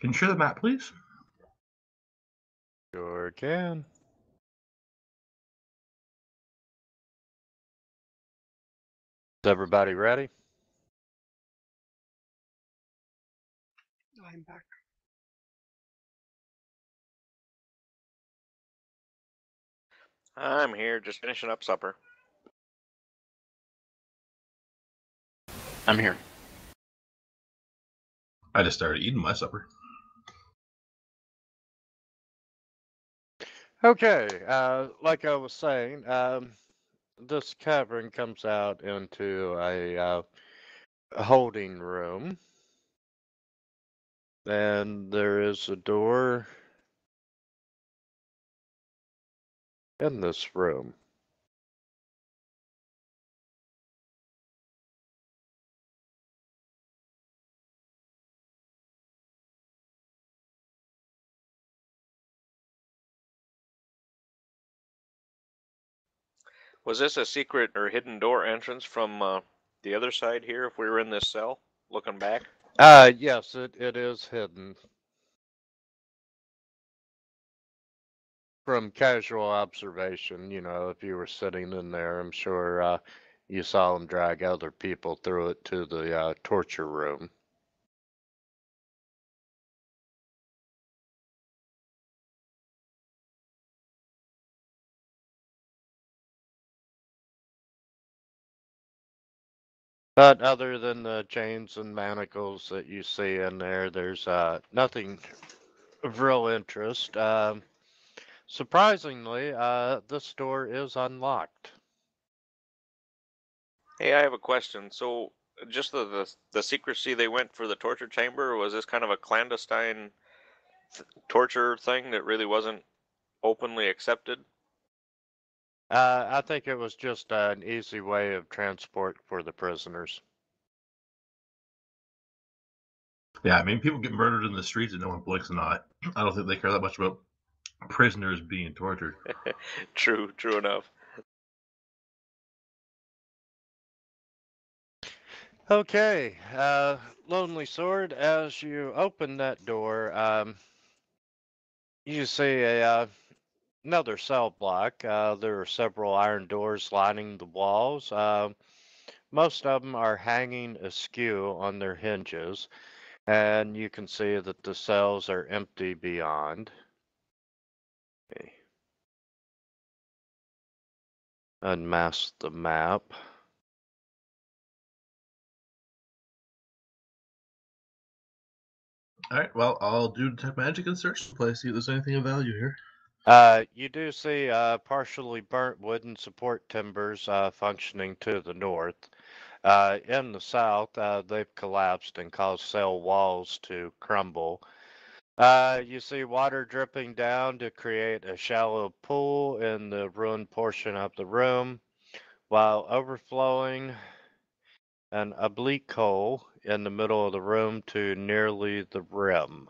Can you share the map, please? Sure can. Is everybody ready? I'm back. I'm here, just finishing up supper. I'm here. I just started eating my supper. Okay, like I was saying, this cavern comes out into a holding room. And there is a door in this room. Was this a secret or hidden door entrance from the other side here if we were in this cell, looking back? Yes, it is hidden. From casual observation, you know, if you were sitting in there, I'm sure you saw them drag other people through it to the torture room. But other than the chains and manacles that you see in there, there's nothing of real interest. Surprisingly, this door is unlocked. Hey, I have a question. So, just the secrecy they went for the torture chamber, or was this kind of a clandestine torture thing that really wasn't openly accepted? I think it was just an easy way of transport for the prisoners. Yeah, I mean, people get murdered in the streets and no one blinks an eye. I don't think they care that much about prisoners being tortured. True enough. Okay, Lonely Sword, as you open that door, you see another cell block. There are several iron doors lining the walls. Most of them are hanging askew on their hinges, and you can see that the cells are empty beyond. Okay. Unmask the map. All right, well, I'll do detect magic and search the place, see if there's anything of value here. You do see partially burnt wooden support timbers functioning to the north. In the south, they've collapsed and caused cell walls to crumble. You see water dripping down to create a shallow pool in the ruined portion of the room, while overflowing an oblique hole in the middle of the room to nearly the rim.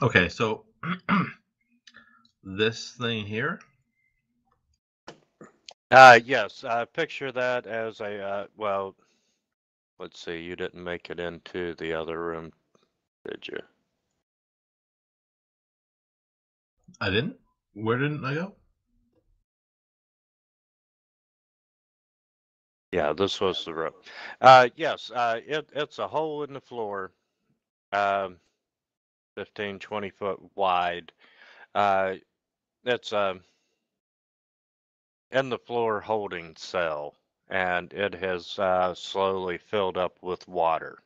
Okay, so this thing here. Yes, picture that as a, well, let's see, you didn't make it into the other room, did you? I didn't? Where didn't I go? Yeah, this was the room. Yes, it's a hole in the floor, 15, 20 foot wide. It's in the floor holding cell, and it has slowly filled up with water.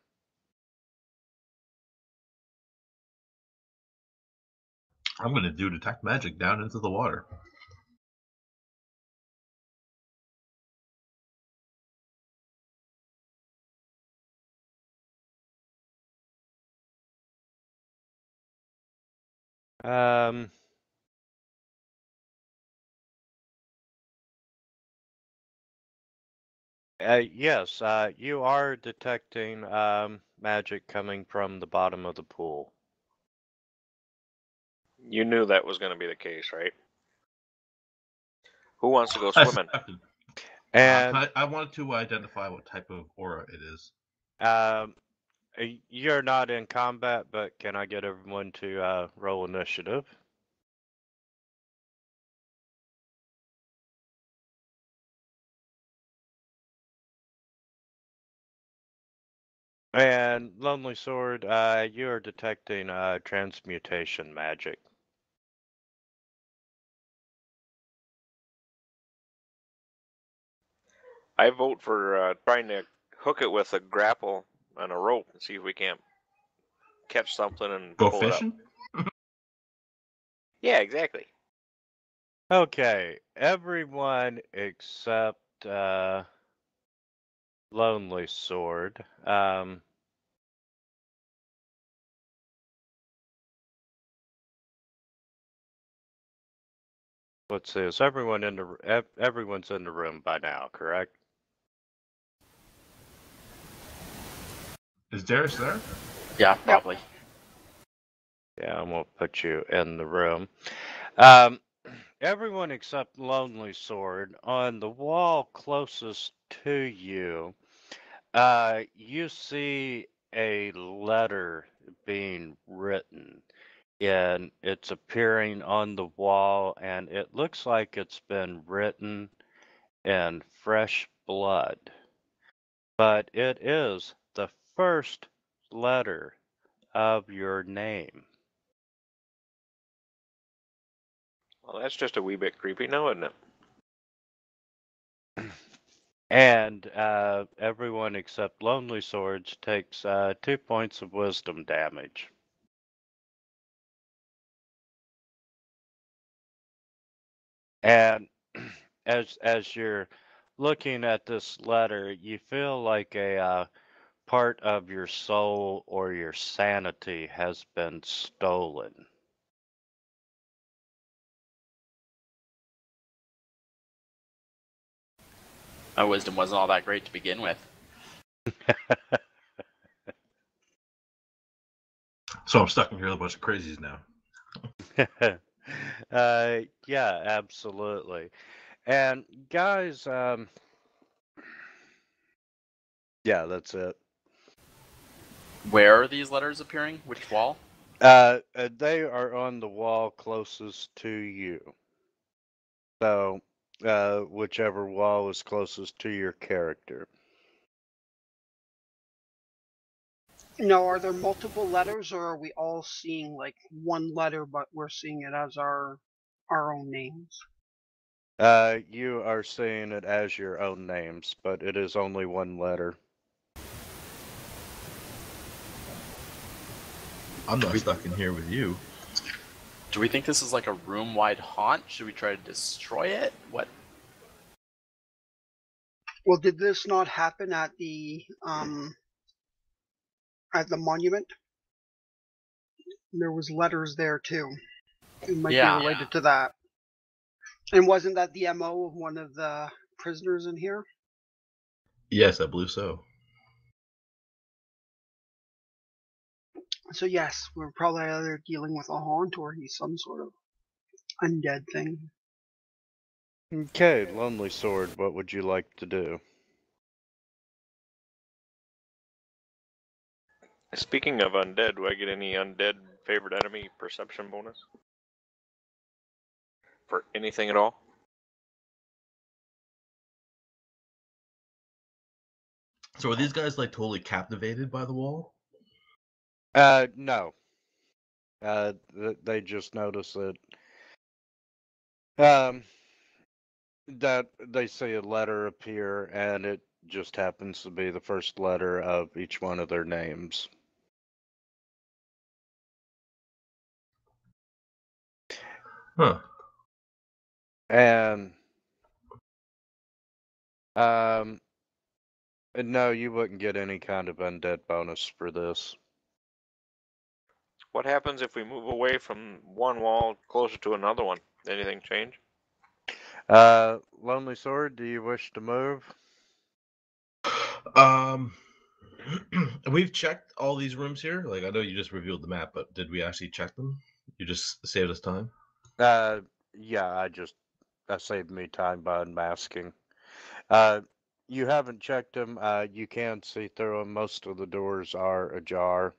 I'm going to do detect magic down into the water. Yes, you are detecting magic coming from the bottom of the pool. You knew that was going to be the case, right? Who wants to go I swimming? suspected. And I wanted to identify what type of aura it is. you're not in combat, but can I get everyone to roll initiative? And Lonely Sword, you are detecting transmutation magic. I vote for trying to hook it with a grapple and a rope and see if we can't catch something and Go pull it up. fishing? Yeah, exactly. Okay, everyone except Lonely Sword. Let's see. Is everyone in the everyone's in the room by now? Correct. Is Darius there? Yeah, probably. Yeah, I'm gonna put you in the room. Everyone except Lonely Sword on the wall closest to you. You see a letter being written, and it's appearing on the wall, and it looks like it's been written in fresh blood. But it is the first letter of your name. Well, that's just a wee bit creepy now, isn't it? And everyone except Lonely Swords takes 2 points of wisdom damage. And as you're looking at this letter, you feel like a part of your soul or your sanity has been stolen. My wisdom wasn't all that great to begin with. So I'm stuck in here with a bunch of crazies now. Yeah, absolutely. And guys, yeah, that's it. Where are these letters appearing? Which wall? They are on the wall closest to you. So, whichever wall is closest to your character. Now, are there multiple letters, or are we all seeing like one letter, but we're seeing it as our own names? You are seeing it as your own names, but it is only one letter. I'm not stuck in here with you. Do we think this is like a room-wide haunt? Should we try to destroy it? What? Well, did this not happen at the monument? There was letters there too. It might be related to that. And wasn't that the MO of one of the prisoners in here? Yes, I believe so. So yes, we're probably either dealing with a haunt or he's some sort of undead thing. Okay, Lonely Sword, what would you like to do? Speaking of undead, do I get any undead favorite enemy perception bonus? For anything at all? So are these guys like totally captivated by the wall? No. They just notice that that they see a letter appear, and it just happens to be the first letter of each one of their names. Huh. And no, you wouldn't get any kind of undead bonus for this. What happens if we move away from one wall closer to another one? Anything change? Lonely Sword, do you wish to move? We've checked all these rooms here. Like, I know you just revealed the map, but did we actually check them? You just saved us time. Yeah, I just that saved me time by unmasking. You haven't checked them. You can see through them. Most of the doors are ajar.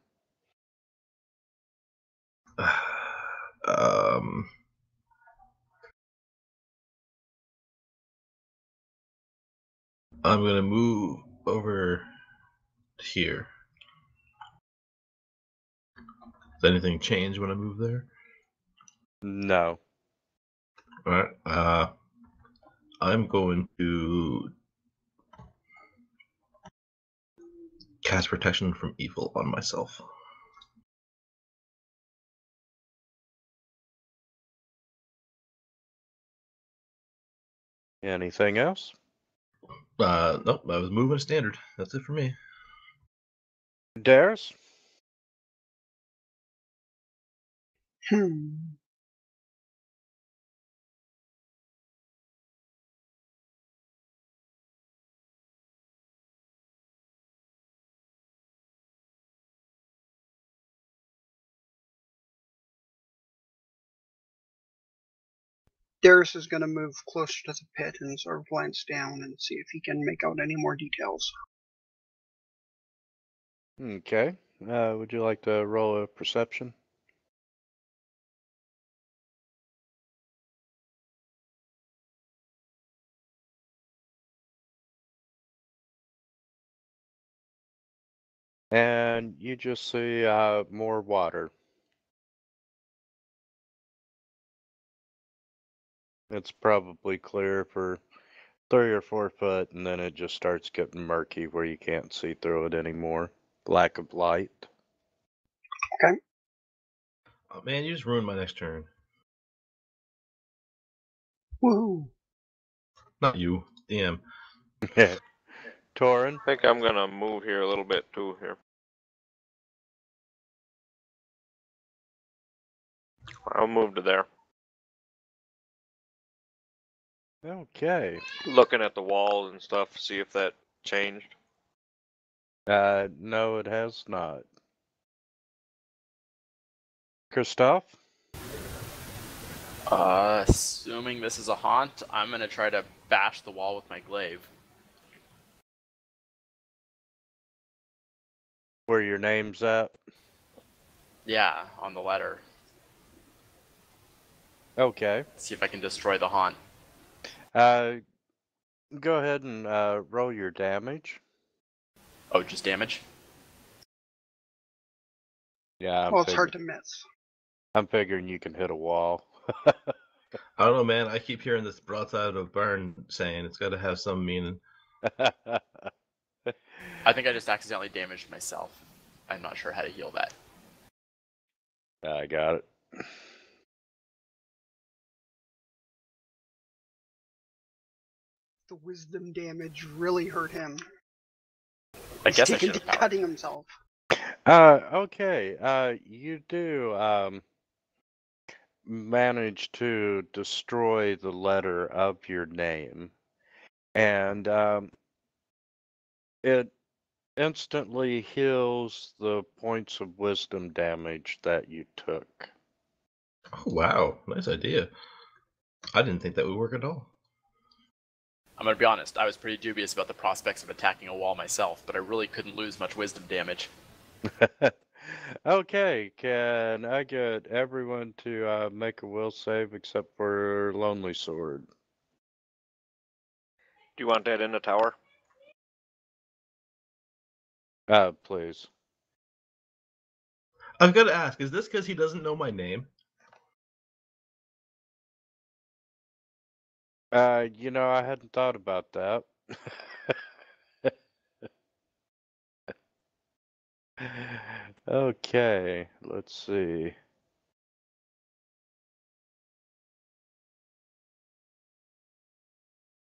um, I'm gonna move over here. Does anything change when I move there? No. All right. I'm going to cast protection from evil on myself. Anything else? Nope. I was moving standard. That's it for me. Darius? Hmm. Darius is going to move closer to the pit and sort of glance down and see if he can make out any more details. Okay. Would you like to roll a perception? And you just see more water. It's probably clear for 3 or 4 foot, and then it just starts getting murky where you can't see through it anymore. Lack of light. Oh man, you just ruined my next turn. Woohoo! Not you, DM. Torin? I think I'm gonna move here a little bit too here. I'll move to there. Okay. Looking at the walls and stuff, see if that changed. No, it has not. Christoph? Assuming this is a haunt, I'm gonna try to bash the wall with my glaive. Where your name's at? Yeah, on the letter. Okay. See if I can destroy the haunt. Go ahead and roll your damage. Oh, just damage? Yeah, Well, it's hard to miss. I'm figuring you can hit a wall. I don't know, man. I keep hearing this broadside of burn saying it's got to have some meaning. I think I just accidentally damaged myself. I'm not sure how to heal that. I got it. The wisdom damage really hurt him. I He's guess I taken should to have powered. cutting himself. Okay. You do manage to destroy the letter of your name, and it instantly heals the points of wisdom damage that you took. Oh wow, nice idea. I didn't think that would work at all. I'm gonna be honest, I was pretty dubious about the prospects of attacking a wall myself, but I really couldn't lose much wisdom damage. Okay, can I get everyone to make a will save except for Lonely Sword? Do you want that in the tower? Please. I've got to ask: is this because he doesn't know my name? I hadn't thought about that. Okay, let's see.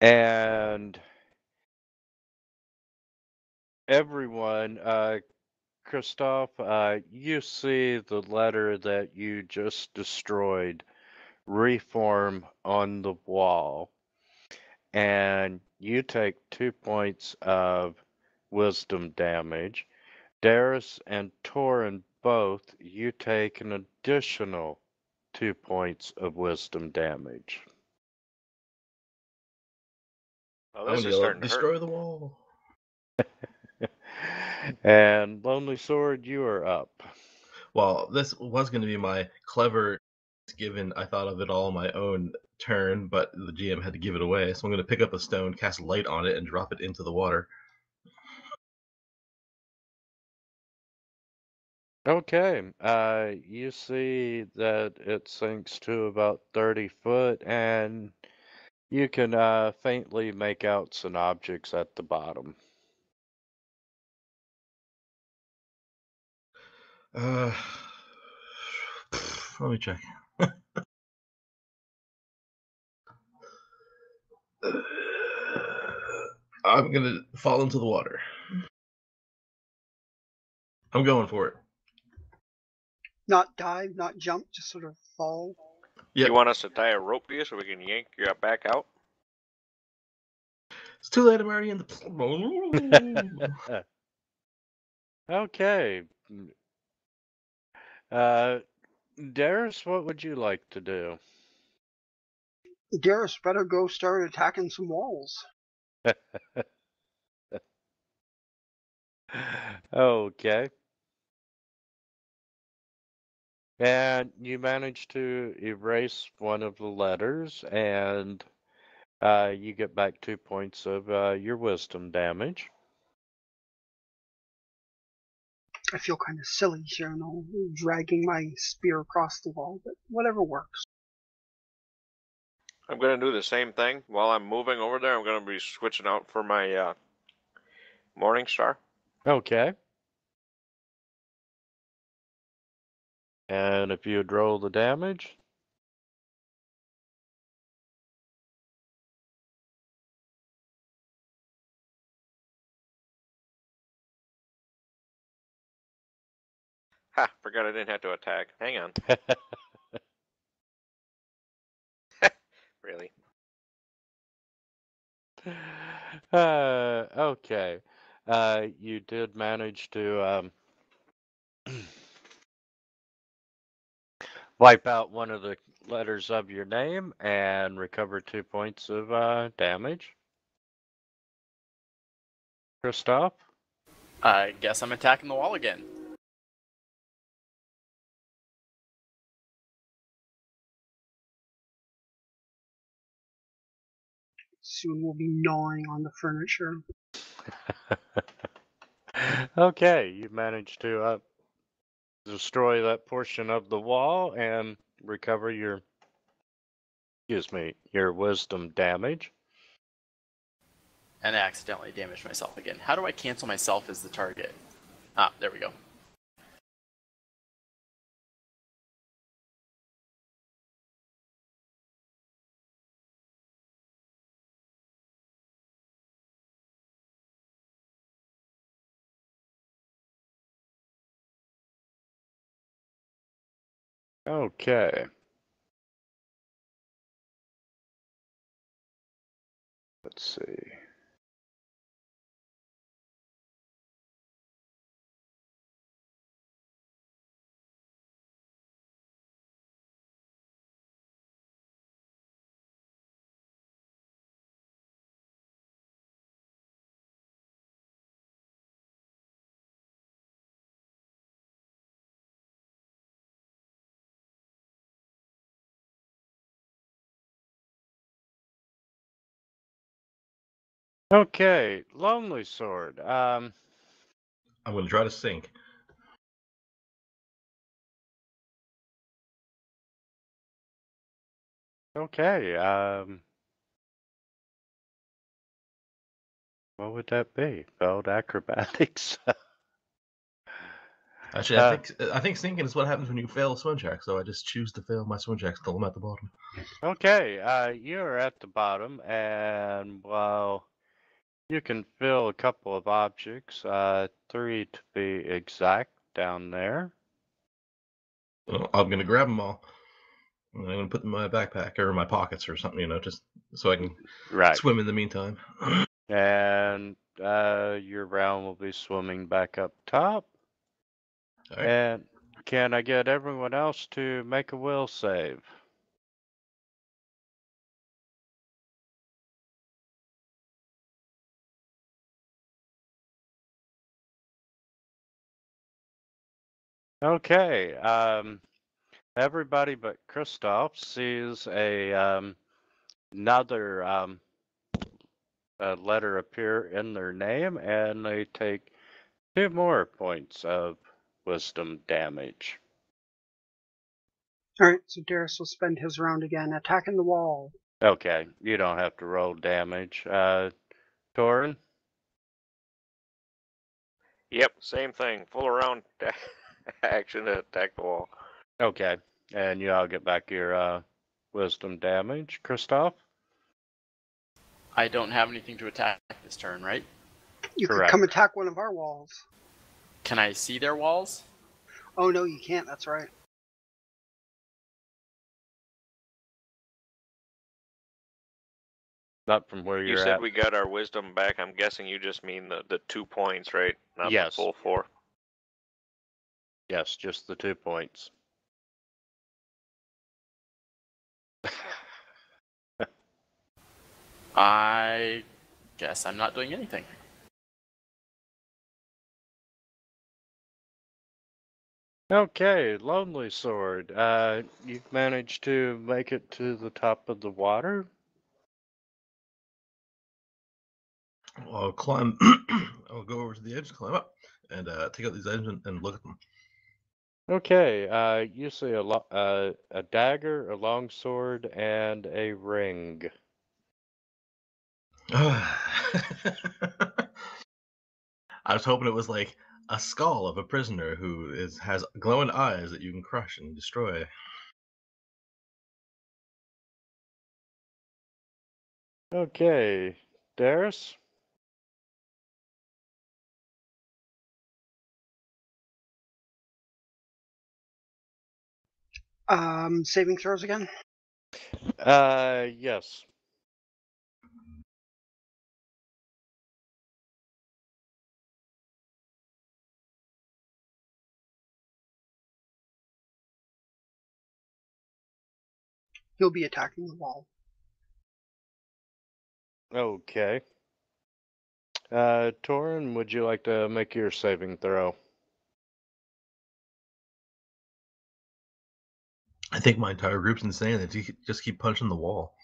And everyone, Christoph, you see the letter that you just destroyed reform on the wall, and you take 2 points of wisdom damage. Darius and Torin both, you take an additional 2 points of wisdom damage. Oh, I'm this gonna is yell, starting to hurt. destroy the wall. And Lonely Sword, you are up. Well, this was going to be my clever, given I thought of it all on my own turn, but the GM had to give it away. So I'm going to pick up a stone, cast light on it, and drop it into the water. Okay, you see that it sinks to about 30 foot, and you can faintly make out some objects at the bottom. Let me check. I'm going to fall into the water. I'm going for it. Not dive, not jump, just sort of fall. Yep. You want us to tie a rope to you so we can yank you back out? It's too late. I'm already in the. Okay. Darius, what would you like to do? Darius better go start attacking some walls. Okay. And you manage to erase one of the letters, and you get back 2 points of your wisdom damage. I feel kind of silly here, dragging my spear across the wall, but whatever works. I'm going to do the same thing. While I'm moving over there, I'm going to be switching out for my Morning Star. Okay. And if you'd roll the damage. Ha, forgot I didn't have to attack. Hang on. Really? Okay. You did manage to wipe out one of the letters of your name and recover 2 points of damage. Christoph? I guess I'm attacking the wall again. Soon we'll be gnawing on the furniture. Okay, you managed to destroy that portion of the wall and recover your, your wisdom damage. And I accidentally damaged myself again. How do I cancel myself as the target? Ah, there we go. Okay. Let's see. Okay, Lonely Sword. I'm going to try to sink. Okay, what would that be? Failed acrobatics? Actually, I think sinking is what happens when you fail a swim check. So I just choose to fail my swim checks until I'm at the bottom. Okay, you're at the bottom, and while you can fill a couple of objects, 3 to be exact, down there. Well, I'm going to grab them all. And I'm going to put them in my backpack or my pockets or something, just so I can swim in the meantime. And your round will be swimming back up top. All right. And can I get everyone else to make a will save? Okay. Everybody but Kristoff sees another letter appear in their name, and they take 2 more points of wisdom damage. Alright, so Darius will spend his round again, attacking the wall. Okay, you don't have to roll damage. Torin? Yep, same thing. Full around action to attack the wall. Okay, and you all get back your wisdom damage. Kristoff? I don't have anything to attack this turn, right? You could Correct. come attack one of our walls. Can I see their walls? Oh no, you can't, that's right. Not from where You you're said at. we got our wisdom back. I'm guessing you just mean the 2 points, right? Not Yes. the full 4. Yes, just the 2 points. I guess I'm not doing anything. Okay, Lonely Sword. You've managed to make it to the top of the water. I'll climb. I'll go over to the edge, climb up, and take out these items and look at them. Okay, you see a dagger, a long sword, and a ring. I was hoping it was like a skull of a prisoner who has glowing eyes that you can crush and destroy. Okay, Darius? Saving throws again? Yes. He'll be attacking the wall. Okay. Torin, would you like to make your saving throw? I think my entire group's insane. They just keep punching the wall.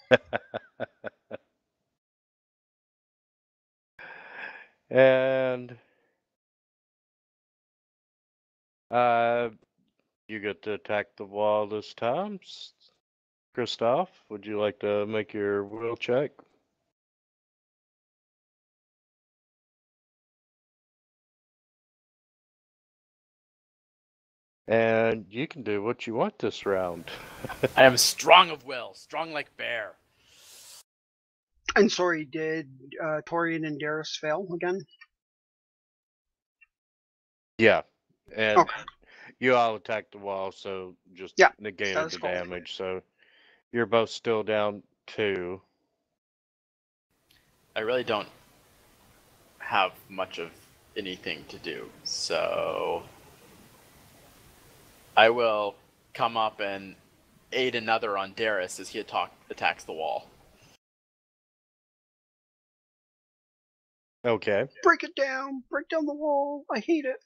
And you get to attack the wall this time. Kristoff, would you like to make your will check? And you can do what you want this round. I am strong of will, strong like bear. And sorry, did Torian and Darius fail again? Yeah. And Okay. you all attacked the wall, so just Yeah, negated status the quo. damage. So you're both still down 2. I really don't have much of anything to do, so I will come up and aid another on Darius as he attacks the wall. Okay. Break it down! Break down the wall! I hate it!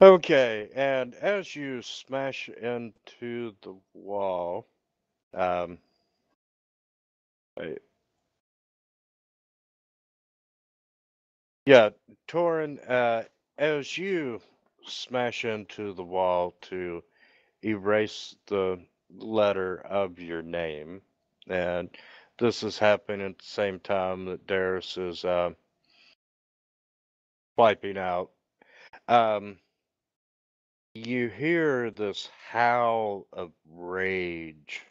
Okay, and as you smash into the wall, wait. Yeah, Torin, as you smash into the wall to erase the letter of your name, and this is happening at the same time that Darius is wiping out. You hear this howl of rage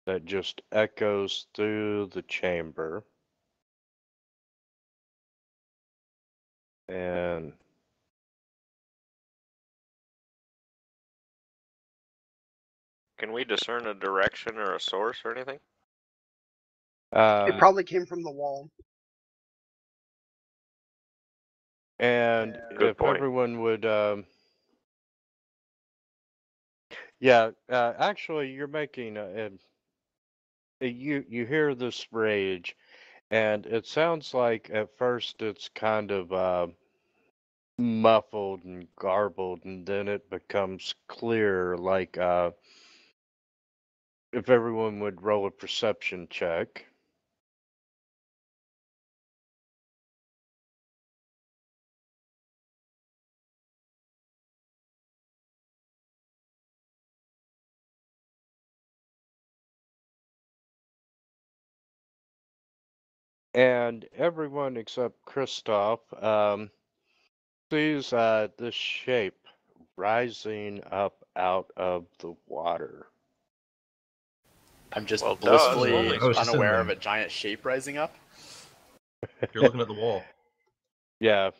that just echoes through the chamber. And Can we discern a direction or a source or anything? It probably came from the wall. and Good if point. everyone would yeah, actually you're making you hear this rage, And it sounds like at first it's kind of muffled and garbled, and then it becomes clear, like if everyone would roll a perception check. And everyone except Kristoff sees this shape rising up out of the water. I'm just Well, duh, it's blissfully lonely. I was just in unaware there. of a giant shape rising up. You're looking at the wall. Yeah.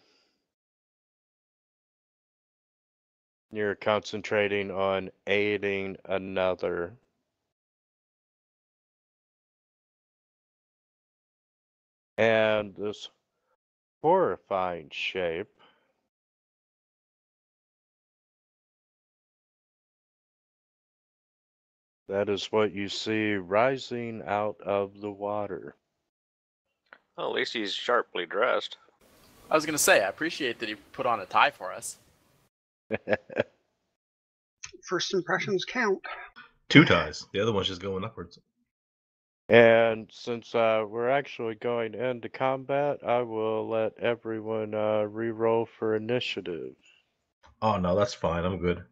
You're concentrating on aiding another. And this horrifying shape that is what you see rising out of the water. Well, at least he's sharply dressed. I was gonna say, I appreciate that he put on a tie for us. First impressions count. 2 ties. The other one's just going upwards. And since we're actually going into combat, I will let everyone re-roll for initiative. Oh no, that's fine. I'm good.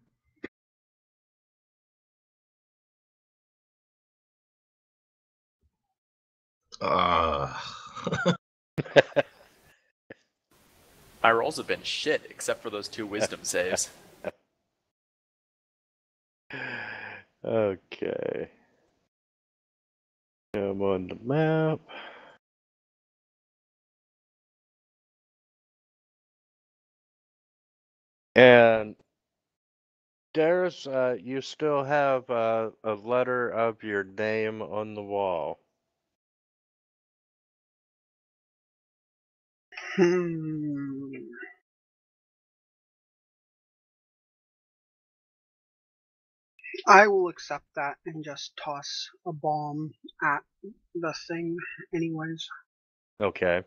My rolls have been shit, except for those 2 wisdom saves. Okay. I'm on the map. And Darius, you still have a letter of your name on the wall. I will accept that and just toss a bomb at the thing anyways. Okay.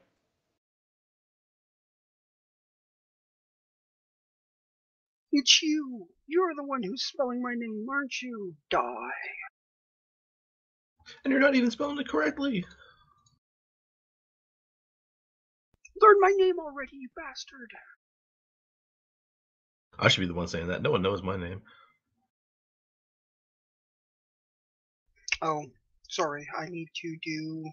It's you! You're the one who's spelling my name, aren't you? Die. And you're not even spelling it correctly. Learn my name already, you bastard! I should be the one saying that. No one knows my name. Oh, sorry, I need to do...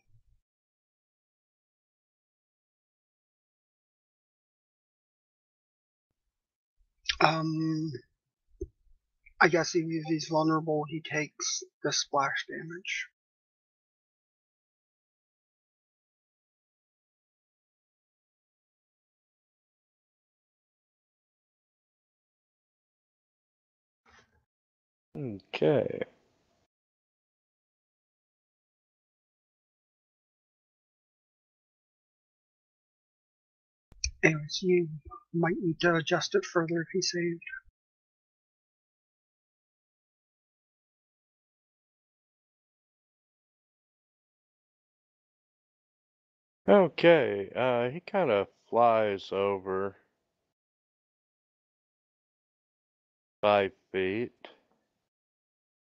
I guess if he's vulnerable, he takes the splash damage. Okay. Anyways, you might need to adjust it further if he saved. Okay, he kind of flies over 5 feet,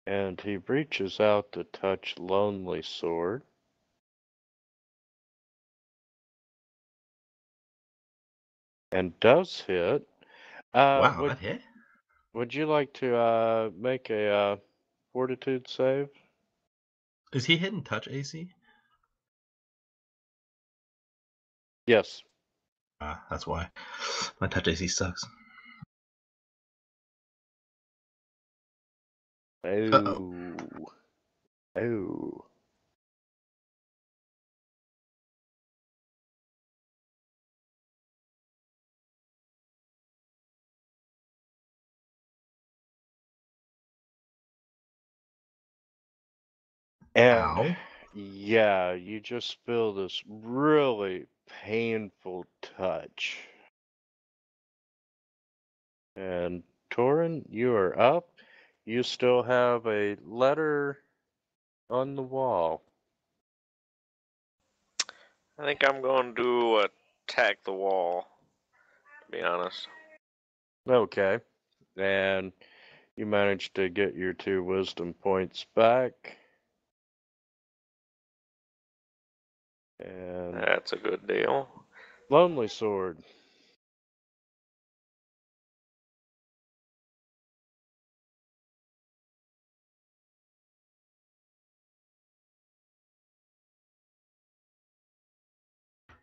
and he reaches out to touch Lonely Sword. And does hit. Wow, that hit? Would you like to make a fortitude save? Is he hitting touch AC? Yes. That's why. My touch AC sucks. Oh. Oh. And Ow. yeah, you just feel this really painful touch. And Torin, you are up. You still have a letter on the wall. I think I'm going to attack the wall, to be honest. Okay. And you managed to get your 2 wisdom points back. And That's a good deal. Lonely Sword.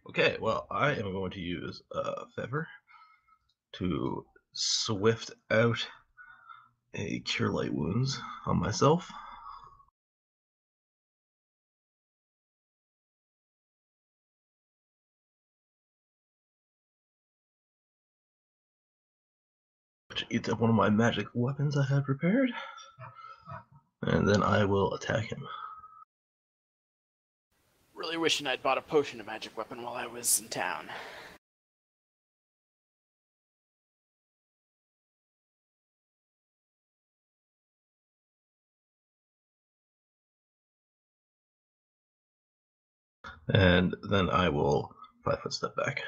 Okay, well, I am going to use Feather to swift out a Cure Light Wounds on myself. Which eats up one of my magic weapons I had prepared. And then I will attack him. Really wishing I'd bought a potion of magic weapon while I was in town. And then I will 5-foot step back.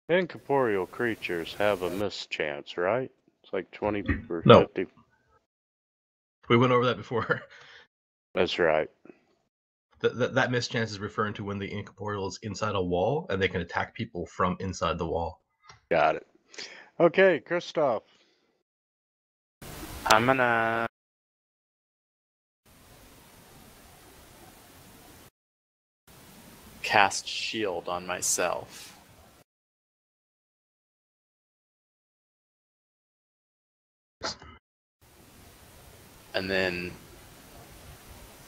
Incorporeal creatures have a mischance, right? It's like 20 or No. 50. We went over that before. That's right. That mischance is referring to when the incorporeal is inside a wall and they can attack people from inside the wall. Got it. Okay, Christoph. I'm gonna Cast shield on myself. And then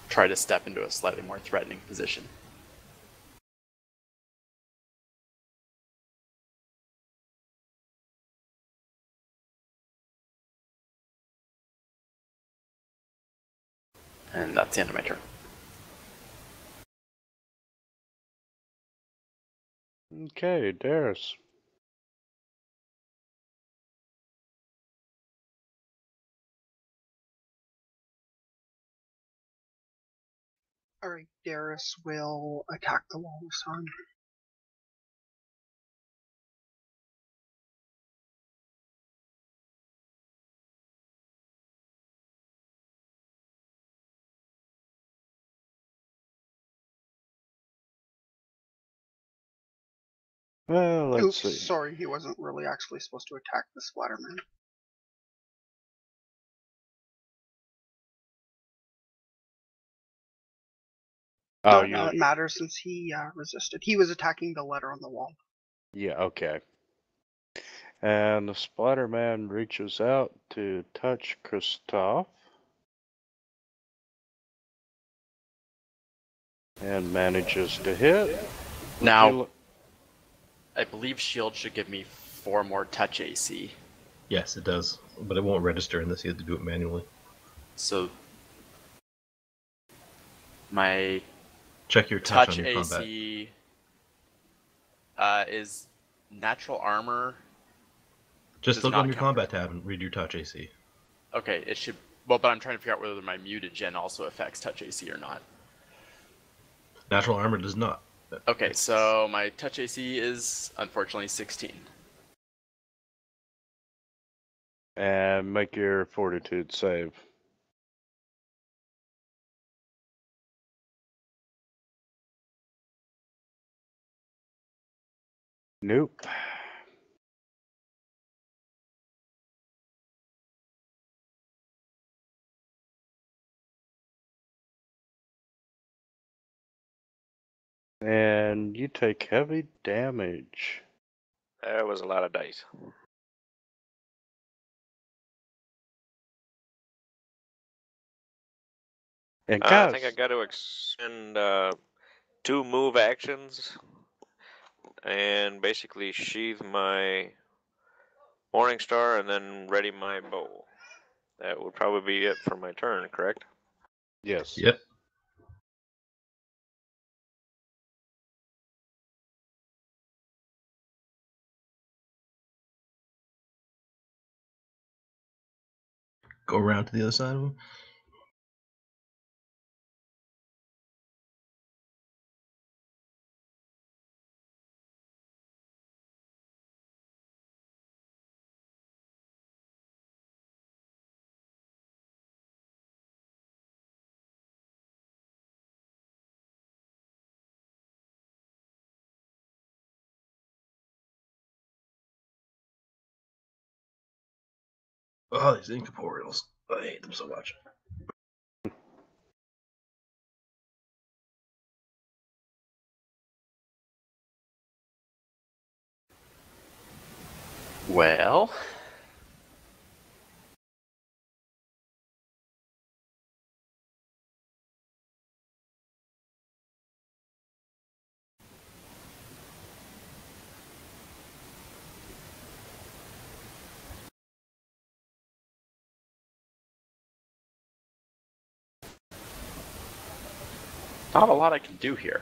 try to step into a slightly more threatening position. And that's the end of my turn. Okay, Darius. Alright, Darius will attack the wall this time. Well, let's Oops, see. sorry, he wasn't really actually supposed to attack the Splatterman. Oh, Don't know it matters since he resisted. He was attacking the letter on the wall. Yeah, okay. And the Splatterman reaches out to touch Christoph. And manages to hit. Now, I believe shield should give me 4 more touch AC. Yes, it does, but it won't register unless you have to do it manually. So my check your touch on your AC is natural armor. Just look not on your count combat tab and read your touch AC. Okay, it should. Well, but I'm trying to figure out whether my mutagen also affects touch AC or not. Natural armor does not. Okay, so my touch AC is unfortunately 16. And make your fortitude save. Nope. And you take heavy damage. That was a lot of dice. And I think I got to expend 2 move actions and basically sheath my Morning Star and then ready my bow. That would probably be it for my turn, correct? Yes. Yep. Go around to the other side of him. Oh, these incorporeals. I hate them so much. Well, not a lot I can do here.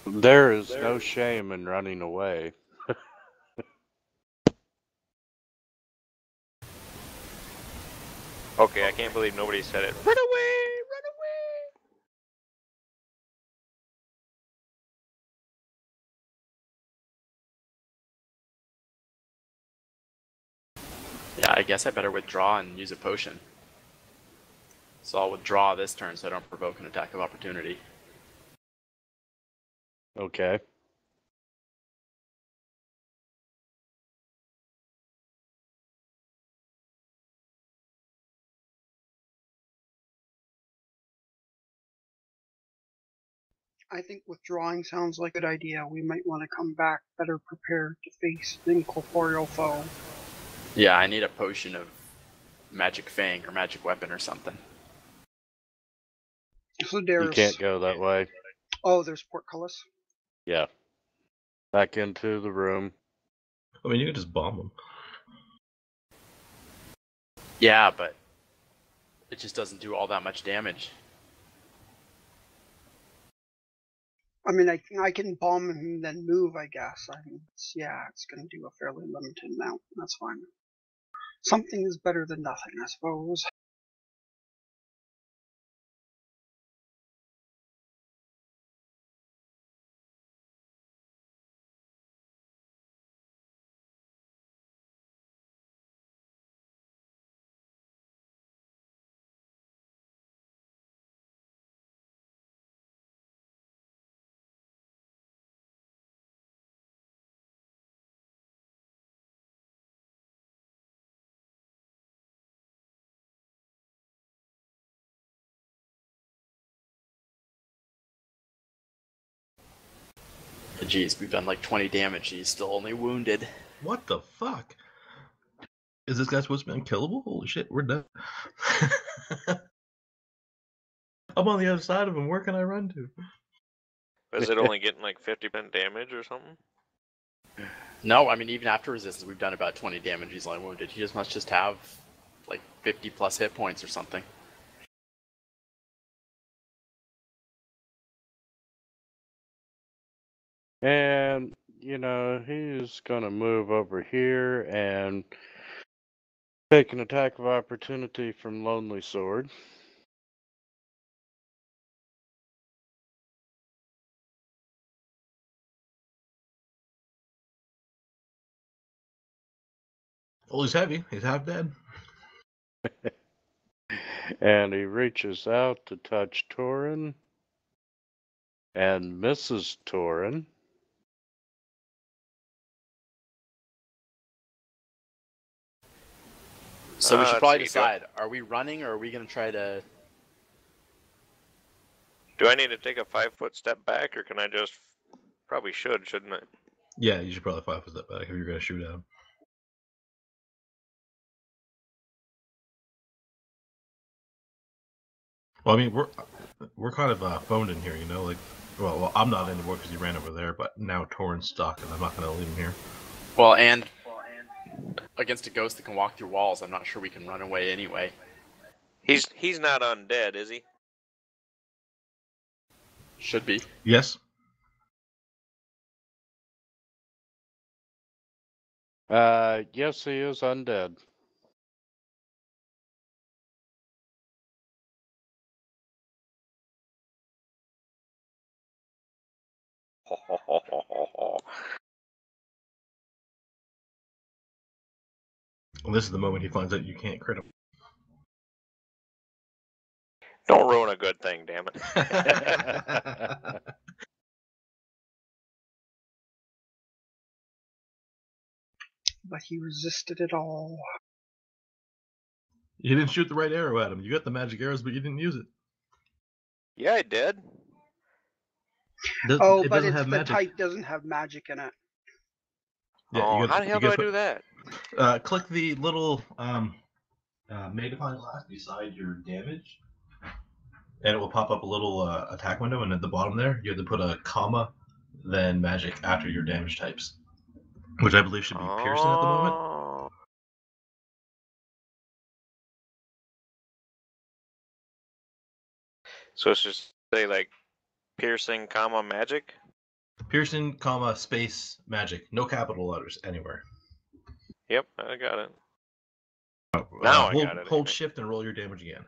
There is no shame in running away. Okay, I can't believe nobody said it. Run away! Run away! Yeah, I guess I better withdraw and use a potion. So I'll withdraw this turn so I don't provoke an attack of opportunity. Okay. I think withdrawing sounds like a good idea. We might want to come back better prepared to face the incorporeal foe. Yeah, I need a potion of magic fang or magic weapon or something. So You there's... can't go that way. Oh, there's portcullis. Yeah. Back into the room. I mean, you could just bomb them. Yeah, but it just doesn't do all that much damage. I mean, I can bomb him and then move, I guess. I mean, it's going to do a fairly limited amount. That's fine. Something is better than nothing, I suppose. Jeez, we've done like 20 damage. He's still only wounded. What the fuck? Is this guy supposed to be unkillable? Holy shit, we're dead. I'm on the other side of him. Where can I run to? Is it only getting like 50% damage or something? No, I mean, even after resistance, we've done about 20 damage. He's only wounded. He just must just have like 50 plus hit points or something. And, he's going to move over here and take an attack of opportunity from Lonely Sword. Well, he's heavy. He's half dead. And he reaches out to touch Torin and misses Torin. So we should probably let's see, decide, are we running or are we going to try to... Do I need to take a 5-foot step back, or can I just... Probably should, shouldn't I? Yeah, you should probably 5 foot step back if you're going to shoot at him. Well, I mean, we're kind of phoned in here, like, well, I'm not anymore because he ran over there, but now Torin's stuck, and I'm not going to leave him here. Well, and against a ghost that can walk through walls, I'm not sure we can run away anyway. He's not undead, is he? Should be. Yes. Yes, he is undead. Well, this is the moment he finds out you can't crit him. Don't ruin a good thing, damn it. he resisted it all. You didn't shoot the right arrow at him. You got the magic arrows, but you didn't use it. Yeah, I did. It But doesn't it's have the magic. type doesn't have magic in it. Yeah, Oh, you how the hell do I do that? Click the little magnifying glass beside your damage, and it will pop up a little attack window, and at the bottom there, you have to put a comma, then magic after your damage types, which I believe should be piercing at the moment. Oh. So it's just say like piercing, comma, magic? Piercing, comma, space, magic. No capital letters anywhere. Yep, I got it. Now I got it. Hold shift and roll your damage again.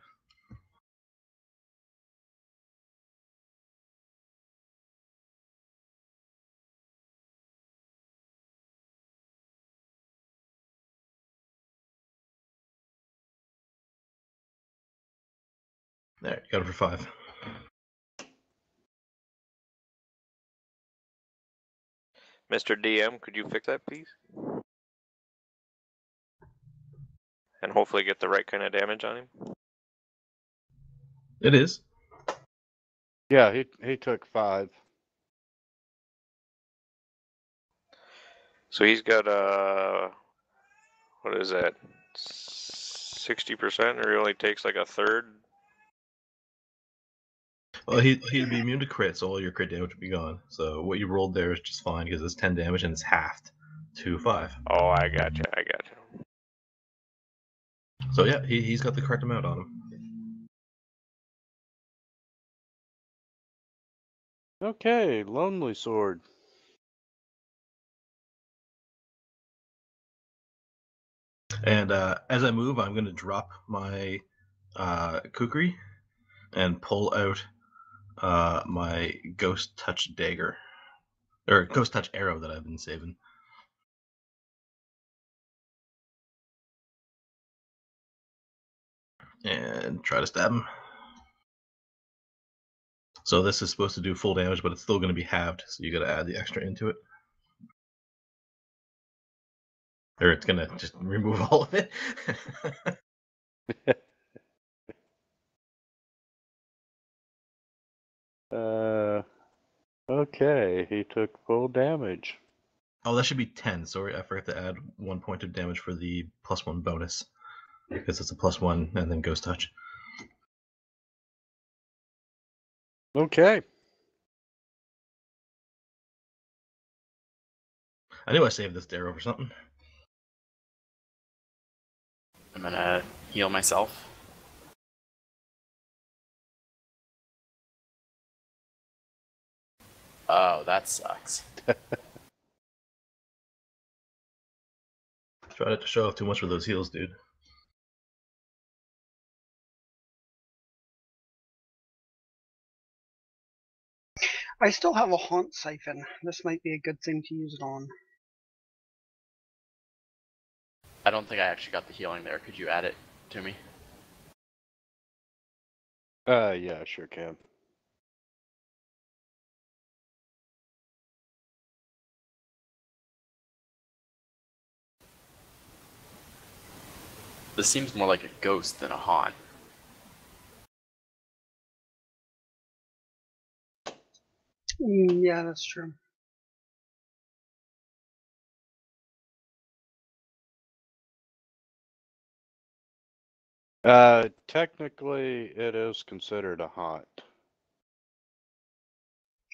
There, you got it for 5. Mr. DM, could you fix that, please? And hopefully get the right kind of damage on him. It is. Yeah, he took 5. So he's got what is that? 60%, or he only takes like a third? Well, he'd be immune to crit, so all your crit damage would be gone. So what you rolled there is just fine because it's 10 damage and it's halved to 5. Oh, I gotcha. So yeah, he's got the correct amount on him. Okay, Lonely Sword. And as I move, I'm going to drop my kukri and pull out my Ghost Touch dagger. Or Ghost Touch arrow that I've been saving. And try to stab him. So this is supposed to do full damage, but it's still going to be halved, so you got to add the extra into it. Or it's going to just remove all of it. Okay, he took full damage. Oh, that should be 10. Sorry, I forgot to add 1 point of damage for the +1 bonus. Because it's a +1 and then Ghost Touch. Okay. I knew I saved this arrow for something. I'm gonna heal myself. Oh, that sucks. Try not to show off too much with those heals, dude. I still have a haunt siphon. This might be a good thing to use it on. I don't think I actually got the healing there. Could you add it to me? Yeah, sure can. This seems more like a ghost than a haunt. Yeah, that's true. Technically, it is considered a haunt.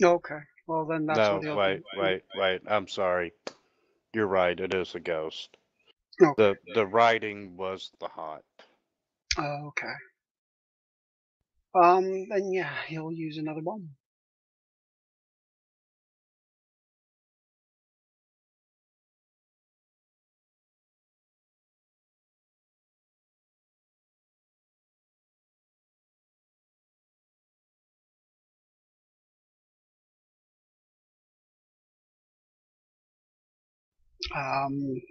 Okay, well then that's No, what he'll wait. I'm sorry. You're right. It is a ghost. Okay. The writing was the haunt. Okay. Then yeah, he'll use another bomb.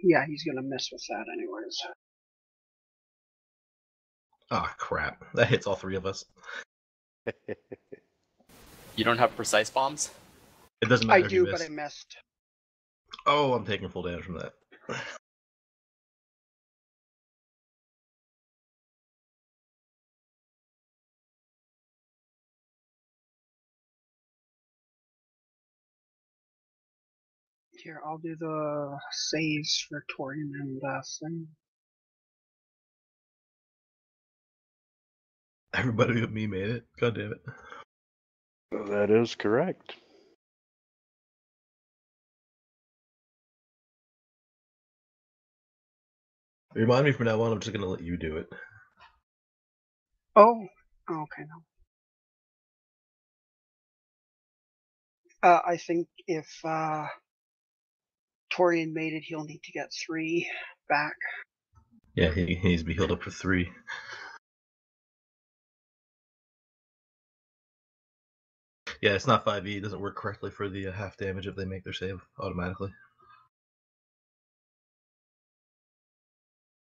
Yeah, he's gonna miss with that anyways. Ah, crap. That hits all 3 of us. You don't have precise bombs? It doesn't matter I if you do, miss. but I missed. Oh, I'm taking full damage from that. Here, I'll do the saves for Torian and thing. Everybody but me made it. God damn it. That is correct. Remind me from now on, I'm just going to let you do it. Oh, okay, no. I think if Torian made it, he'll need to get 3 back. Yeah, he needs to be healed up for 3. Yeah, it's not 5e. It doesn't work correctly for the half damage if they make their save automatically.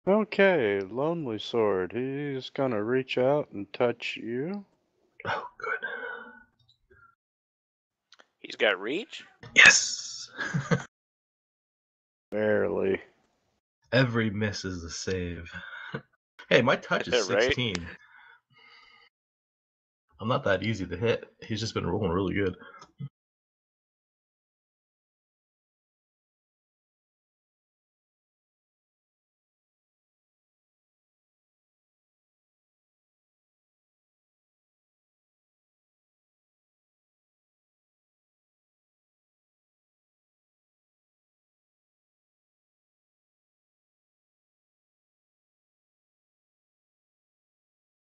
Okay, Lonely Sword. He's gonna reach out and touch you. Oh, good. He's got reach? Yes! Barely. Every miss is a save. Hey, my touch is Right? 16. I'm not that easy to hit. He's just been rolling really good.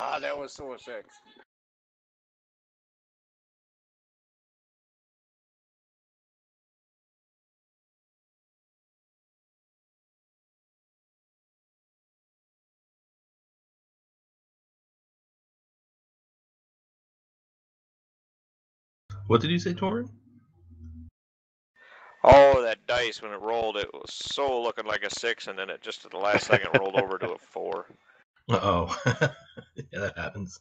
Ah, that was so sick. What did you say, Torin? Oh, that dice, when it rolled, it was so looking like a 6, and then it just at the last second rolled over to a 4. Uh-oh. Yeah, that happens.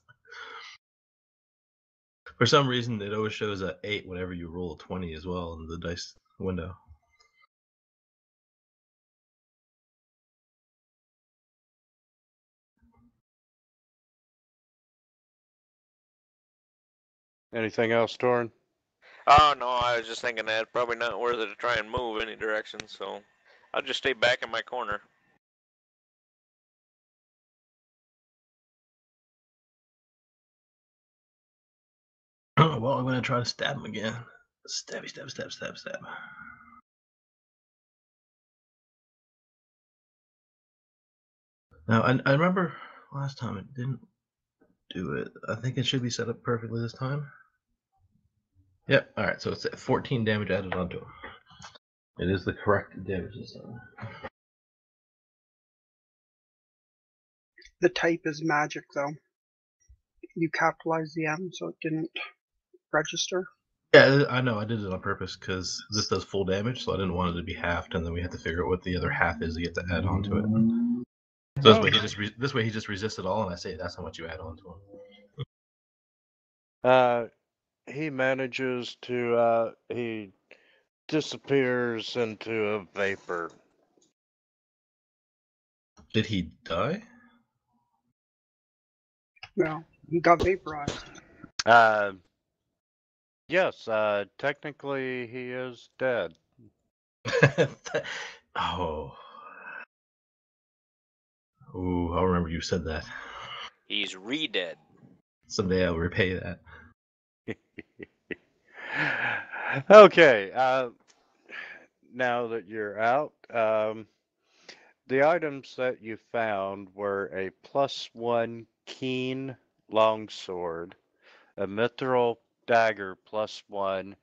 For some reason, it always shows a 8 whenever you roll a 20 as well in the dice window. Anything else, Torn? Oh, no, I was just thinking that probably not worth it to try and move any direction, so I'll just stay back in my corner. Well, I'm going to try to stab him again. Stabby, stab, stab, stab, stab. Now, I remember last time it didn't do it. I think it should be set up perfectly this time. Yep, alright, so it's 14 damage added onto him. It is the correct damage this time. The type is magic, though. You capitalized the M, so it didn't register. Yeah, I know. I did it on purpose because this does full damage, so I didn't want it to be halved, and then we have to figure out what the other half is to get to add on to it. So this way he just resists it all, and I say that's how much you add on to him. He manages to, he disappears into a vapor. Did he die? No, he got vaporized. Yes, technically he is dead. Oh. Ooh, I'll remember you said that. He's re-dead. Someday I'll repay that. Okay, now that you're out, the items that you found were a +1 keen longsword, a mithril dagger +1,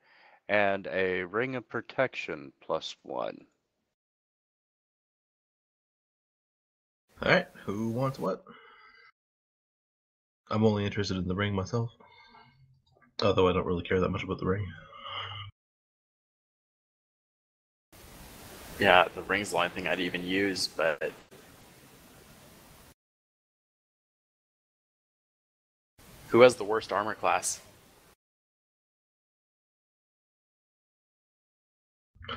and a ring of protection +1. Alright, who wants what? I'm only interested in the ring myself. Although I don't really care that much about the ring. Yeah, the ring's the only thing I'd even use, but who has the worst armor class?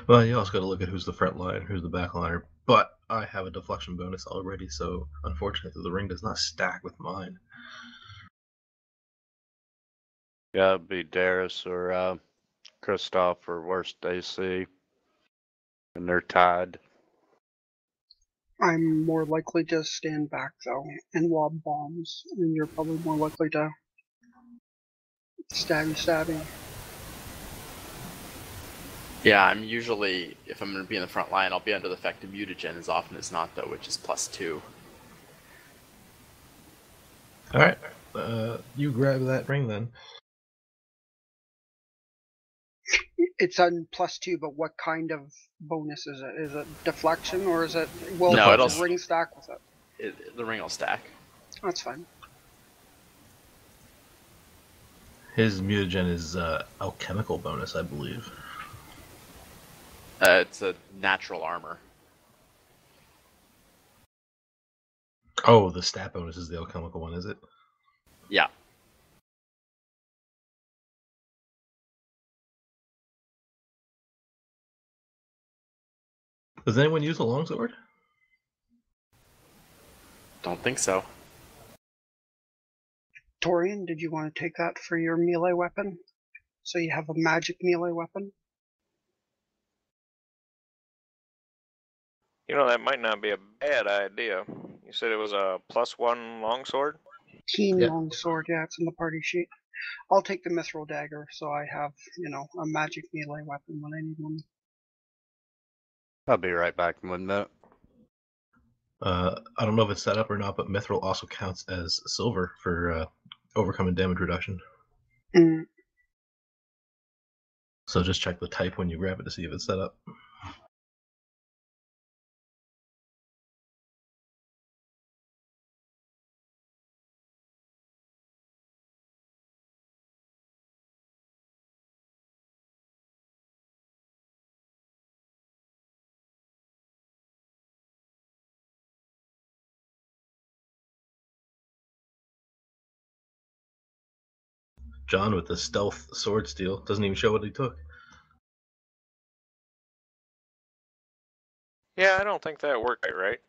Well, you also got to look at who's the front line, who's the back liner. But I have a deflection bonus already, so unfortunately the ring does not stack with mine. Yeah, it'd be Darius or Kristoff for worst AC. And they're tied. I'm more likely to stand back though and lob bombs, and you're probably more likely to stabby. Yeah, I'm usually, if I'm going to be in the front line, I'll be under the effect of mutagen as often as not, though, which is +2. All right, you grab that ring then. It's on +2, but what kind of bonus is it? Is it deflection or is it will No, the it'll- ring stack with it? The ring will stack. That's fine. His mutagen is alchemical bonus, I believe. It's a natural armor. Oh, the stat bonus is the alchemical one, is it? Yeah. Does anyone use a longsword? Don't think so. Torian, did you want to take that for your melee weapon? So you have a magic melee weapon? You know, that might not be a bad idea. You said it was a +1 longsword? Keen Yep. longsword, yeah, it's in the party sheet. I'll take the mithril dagger, so I have, a magic melee weapon when I need one. I'll be right back in 1 minute. I don't know if it's set up or not, but mithril also counts as silver for overcoming damage reduction. Mm. So just check the type when you grab it to see if it's set up. John with the stealth sword steal doesn't even show what he took. Yeah, I don't think that worked right.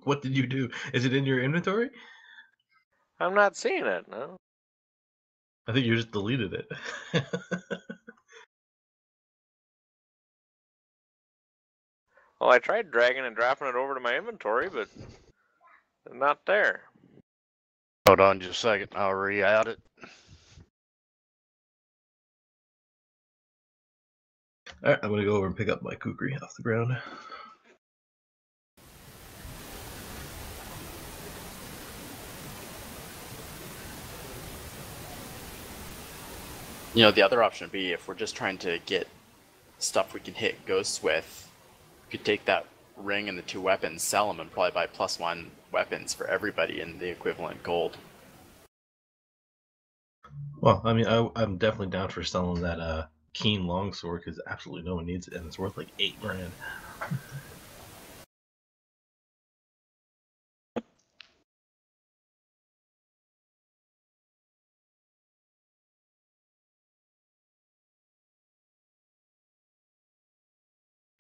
What did you do? Is it in your inventory? I'm not seeing it, no. I think you just deleted it. Well, I tried dragging and dropping it over to my inventory, but it's not there. Hold on just a second. I'll re-add it. Alright, I'm gonna go over and pick up my kukri off the ground. You know, the other option would be if we're just trying to get stuff we can hit ghosts with, we could take that ring and the 2 weapons, sell them, and probably buy +1 weapons for everybody in the equivalent gold. Well, I mean, I'm definitely down for selling that keen longsword because absolutely no one needs it, and it's worth like 8 grand.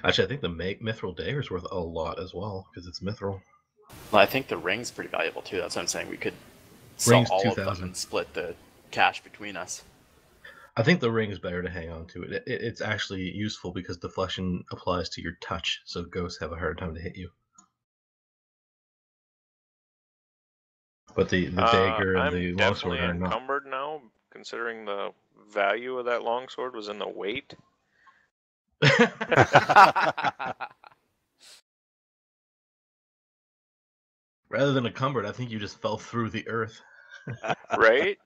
Actually, I think the mithril dagger is worth a lot as well because it's mithril. Well, I think the ring's pretty valuable too. That's what I'm saying. We could sell Ring's all 2,000. of them and split the cash between us. I think the ring is better to hang on to. It's actually useful because deflection applies to your touch, so ghosts have a hard time to hit you. But the dagger and the I'm longsword definitely are not. encumbered now, considering the value of that longsword was in the weight. Rather than encumbered, I think you just fell through the earth. Right?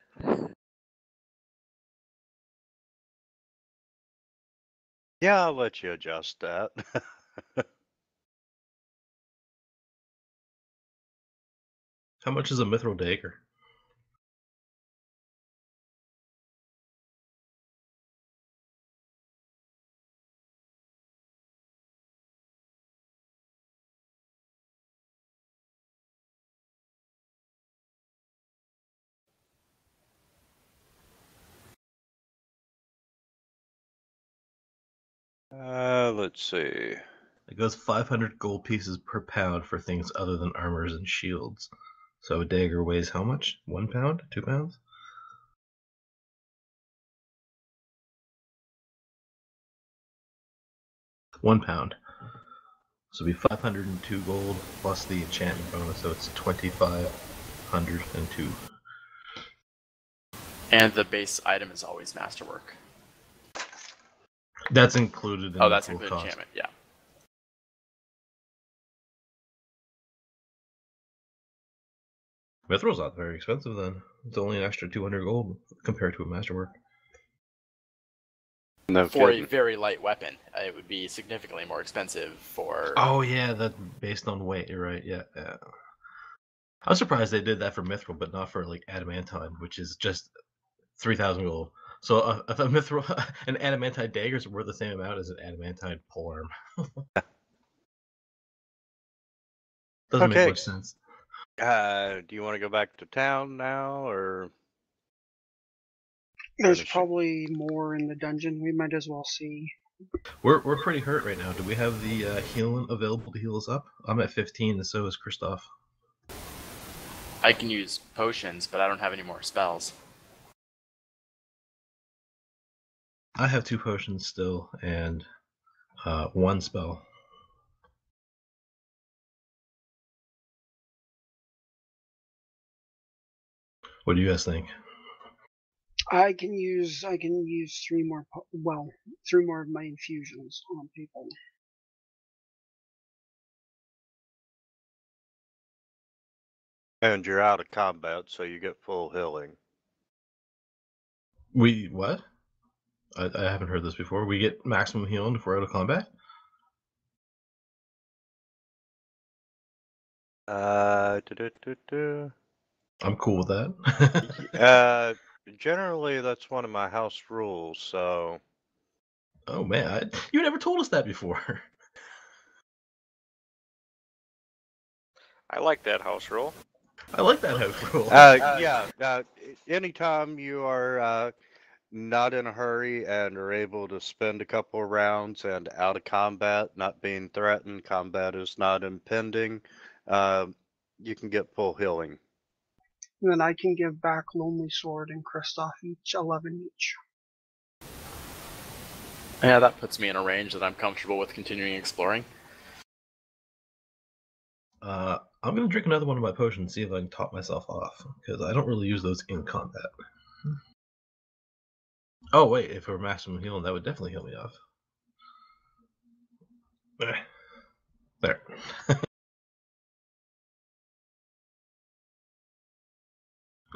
Yeah, I'll let you adjust that. How much is a mithril dagger? Let's see. It goes 500 gold pieces per pound for things other than armors and shields. So a dagger weighs how much? 1 pound? 2 pounds? 1 pound. So it'll be 502 gold plus the enchantment bonus, so it's 2,502. And the base item is always masterwork. That's included in Oh, the that's full included cost. enchantment, yeah. Mithril's not very expensive then. It's only an extra 200 gold compared to a masterwork. No For kidding. a very light weapon, it would be significantly more expensive for... Oh yeah, that's based on weight. You're right. Yeah. I was surprised they did that for Mithril, but not for like adamantine, which is just 3,000 gold. So if a Mithril, an adamantine dagger is worth the same amount as an adamantine polearm. Doesn't make Okay. much sense. Do you want to go back to town now, or There's Finish it. probably more in the dungeon. We might as well see. We're pretty hurt right now. Do we have the healing available to heal us up? I'm at 15, and so is Christoph. I can use potions, but I don't have any more spells. I have 2 potions still, and 1 spell. What do you guys think? I can use 3 more. 3 more of my infusions on people. and you're out of combat, so you get full healing. We what? I haven't heard this before. We get maximum healing if we're out of combat. I'm cool with that. Generally, that's one of my house rules. So, Oh man, you never told us that before. I like that house rule. I like that house rule. yeah. Anytime you are not in a hurry and are able to spend a couple of rounds and out of combat, not being threatened, combat is not impending, you can get full healing. And then I can give back Lonely Sword and Kristoff each 11 each. Yeah, that puts me in a range that I'm comfortable with continuing exploring. I'm gonna drink another one of my potions and see if I can top myself off, because I don't really use those in combat. Oh wait, if we're maximum healing, that would definitely heal me off. There.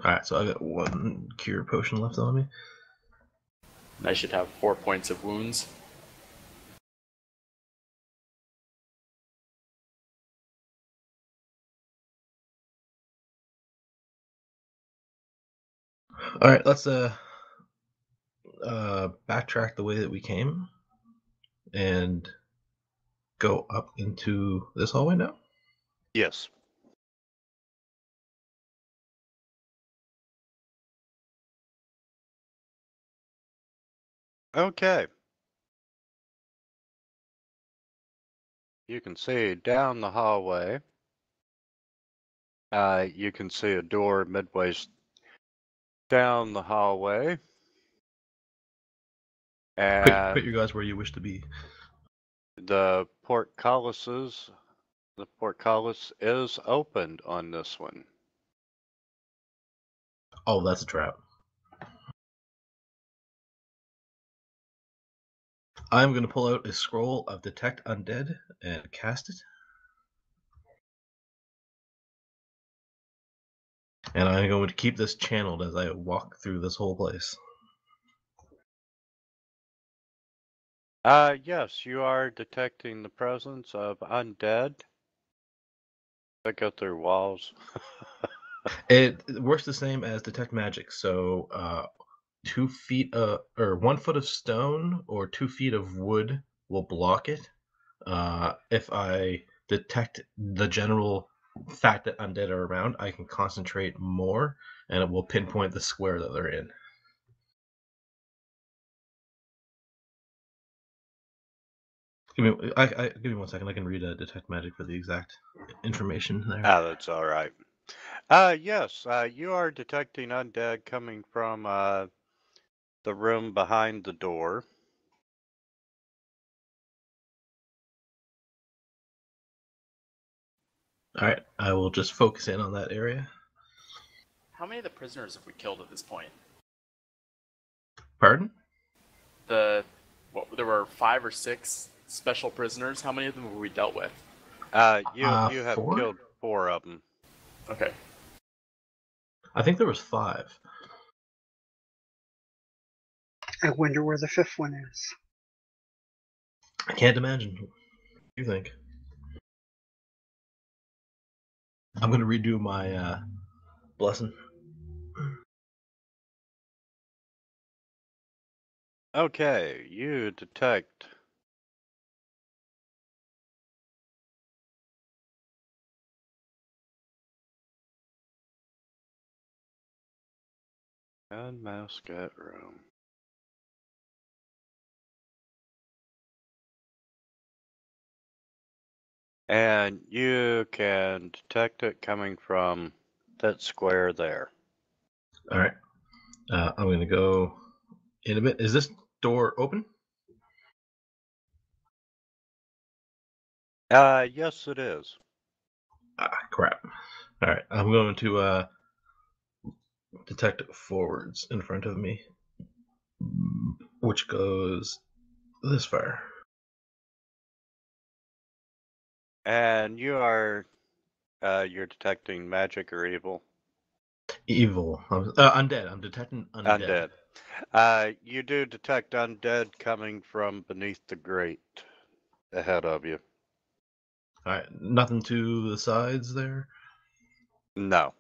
Alright, so I got 1 cure potion left on me. I should have 4 points of wounds. Alright, let's backtrack the way that we came and go up into this hallway now. Yes. Okay. You can see down the hallway. You can see a door midway down the hallway. And Put you guys where you wish to be. the portcullis is opened on this one. Oh, that's a trap. I'm going to pull out a scroll of Detect Undead and cast it. And I'm going to keep this channeled as I walk through this whole place. Yes, you are detecting the presence of undead. They go through walls. It works the same as Detect Magic, so 2 feet or 1 foot of stone or 2 feet of wood will block it. If I detect the general fact that undead are around, I can concentrate more, and it will pinpoint the square that they're in. Give me 1 second. I can read Detect Magic for the exact information there. That's all right. Yes, you are detecting undead coming from the room behind the door. Alright, I will just focus in on that area. How many of the prisoners have we killed at this point? Pardon? There were 5 or 6 special prisoners. How many of them have we dealt with? You have 4? killed 4 of them. Okay. I think there was 5. I wonder where the 5th one is. I can't imagine. What do you think? I'm gonna redo my blessing. Okay, you detect Mascot room. And you can detect it coming from that square there. Alright. I'm gonna go in a bit. Is this door open? Yes it is. Ah, crap. Alright, I'm going to detect forwards in front of me, which goes this far. And you're detecting magic or evil? Evil. Undead. I'm detecting undead. Undead. You do detect undead coming from beneath the grate ahead of you. Alright, nothing to the sides there? No.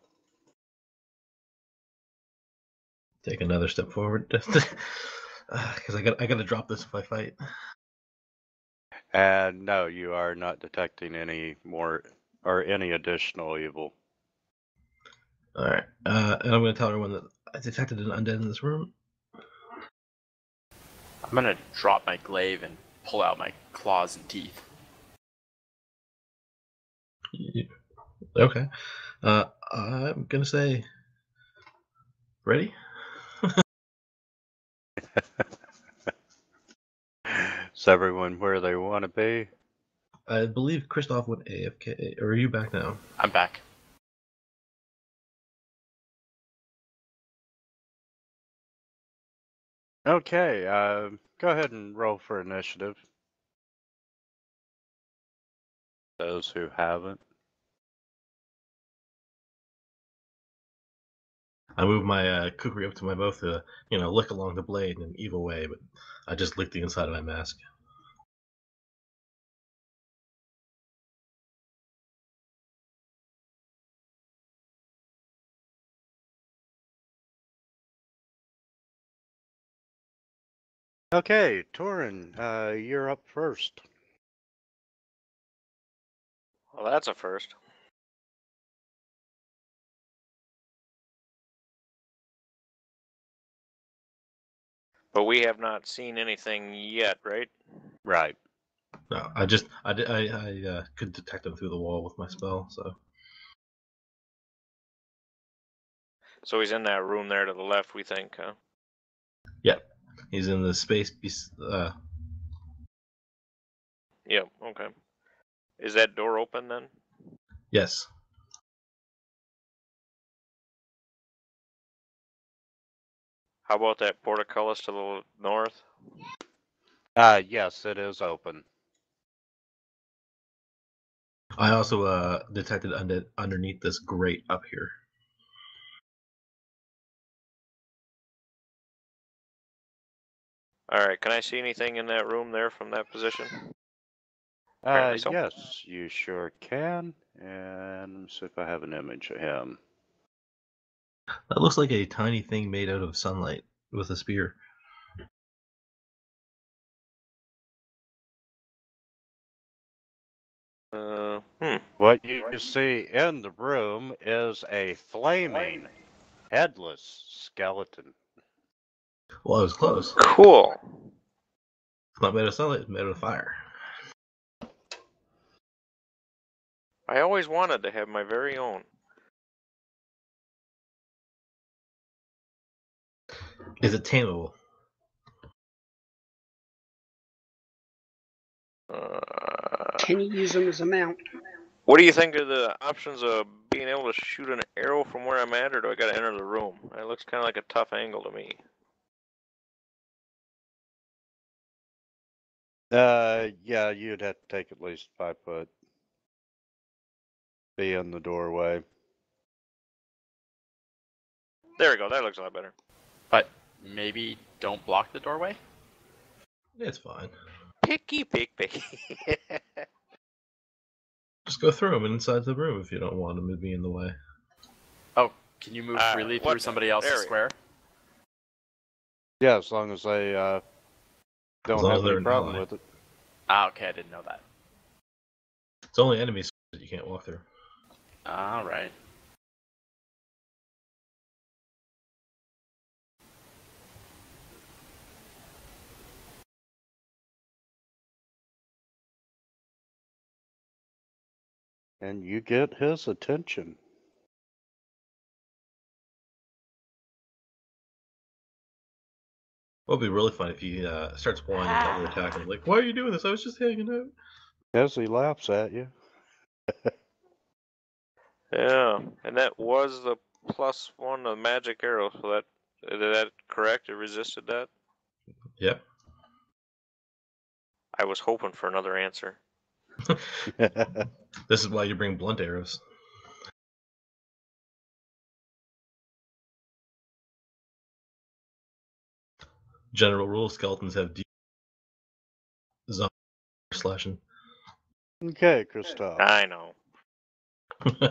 Take another step forward. Because I gotta drop this if I fight. And no, you are not detecting any more or any additional evil. Alright, and I'm gonna tell everyone that I detected an undead in this room. I'm gonna drop my glaive and pull out my claws and teeth. Okay. I'm gonna say, ready? Is everyone where they want to be? I believe Christoph went AFK. Or are you back now? I'm back. Okay, go ahead and roll for initiative. Those who haven't. I moved my kukri up to my mouth to, lick along the blade in an evil way, but I just licked the inside of my mask. Okay, Torin, you're up first. Well, that's a first. But we have not seen anything yet, right? Right. No, I could detect him through the wall with my spell, so. So he's in that room there to the left, we think, huh? Yep, he's in the space. Yep, okay. Is that door open then? Yes. How about that portcullis to the north? Yes, it is open. I also detected undead underneath this grate up here. Alright, can I see anything in that room there from that position? Apparently so. Yes, you sure can. And let me see if I have an image of him. That looks like a tiny thing made out of sunlight with a spear. What you see in the room is a flaming, headless skeleton. Well, I was close. Cool. It's not made out of sunlight, it's made out of fire. I always wanted to have my very own. Is it tameable? Can you use them as a mount? What do you think are the options of being able to shoot an arrow from where I'm at, or do I gotta enter the room? It looks kind of like a tough angle to me. Yeah, you'd have to take at least 5 foot. Be in the doorway. There we go. That looks a lot better. But maybe don't block the doorway? It's fine. Picky. Just go through them inside the room if you don't want them to be in the way. Oh, can you move freely through somebody else's square? Yeah, as long as they don't long as have they're any an problem ally. with it. Ah, okay, I didn't know that. It's only enemies that you can't walk through. Alright. And you get his attention. It would be really fun if he starts whining that you're attacking. Like, why are you doing this? I was just hanging out. As he laughs at you. Yeah, and that was the +1 of magic arrow. So is that correct? It resisted that. Yep. I was hoping for another answer. This is why you bring blunt arrows. General rule: skeletons have deep zombie slashing. Okay, Christoph. I know. I'm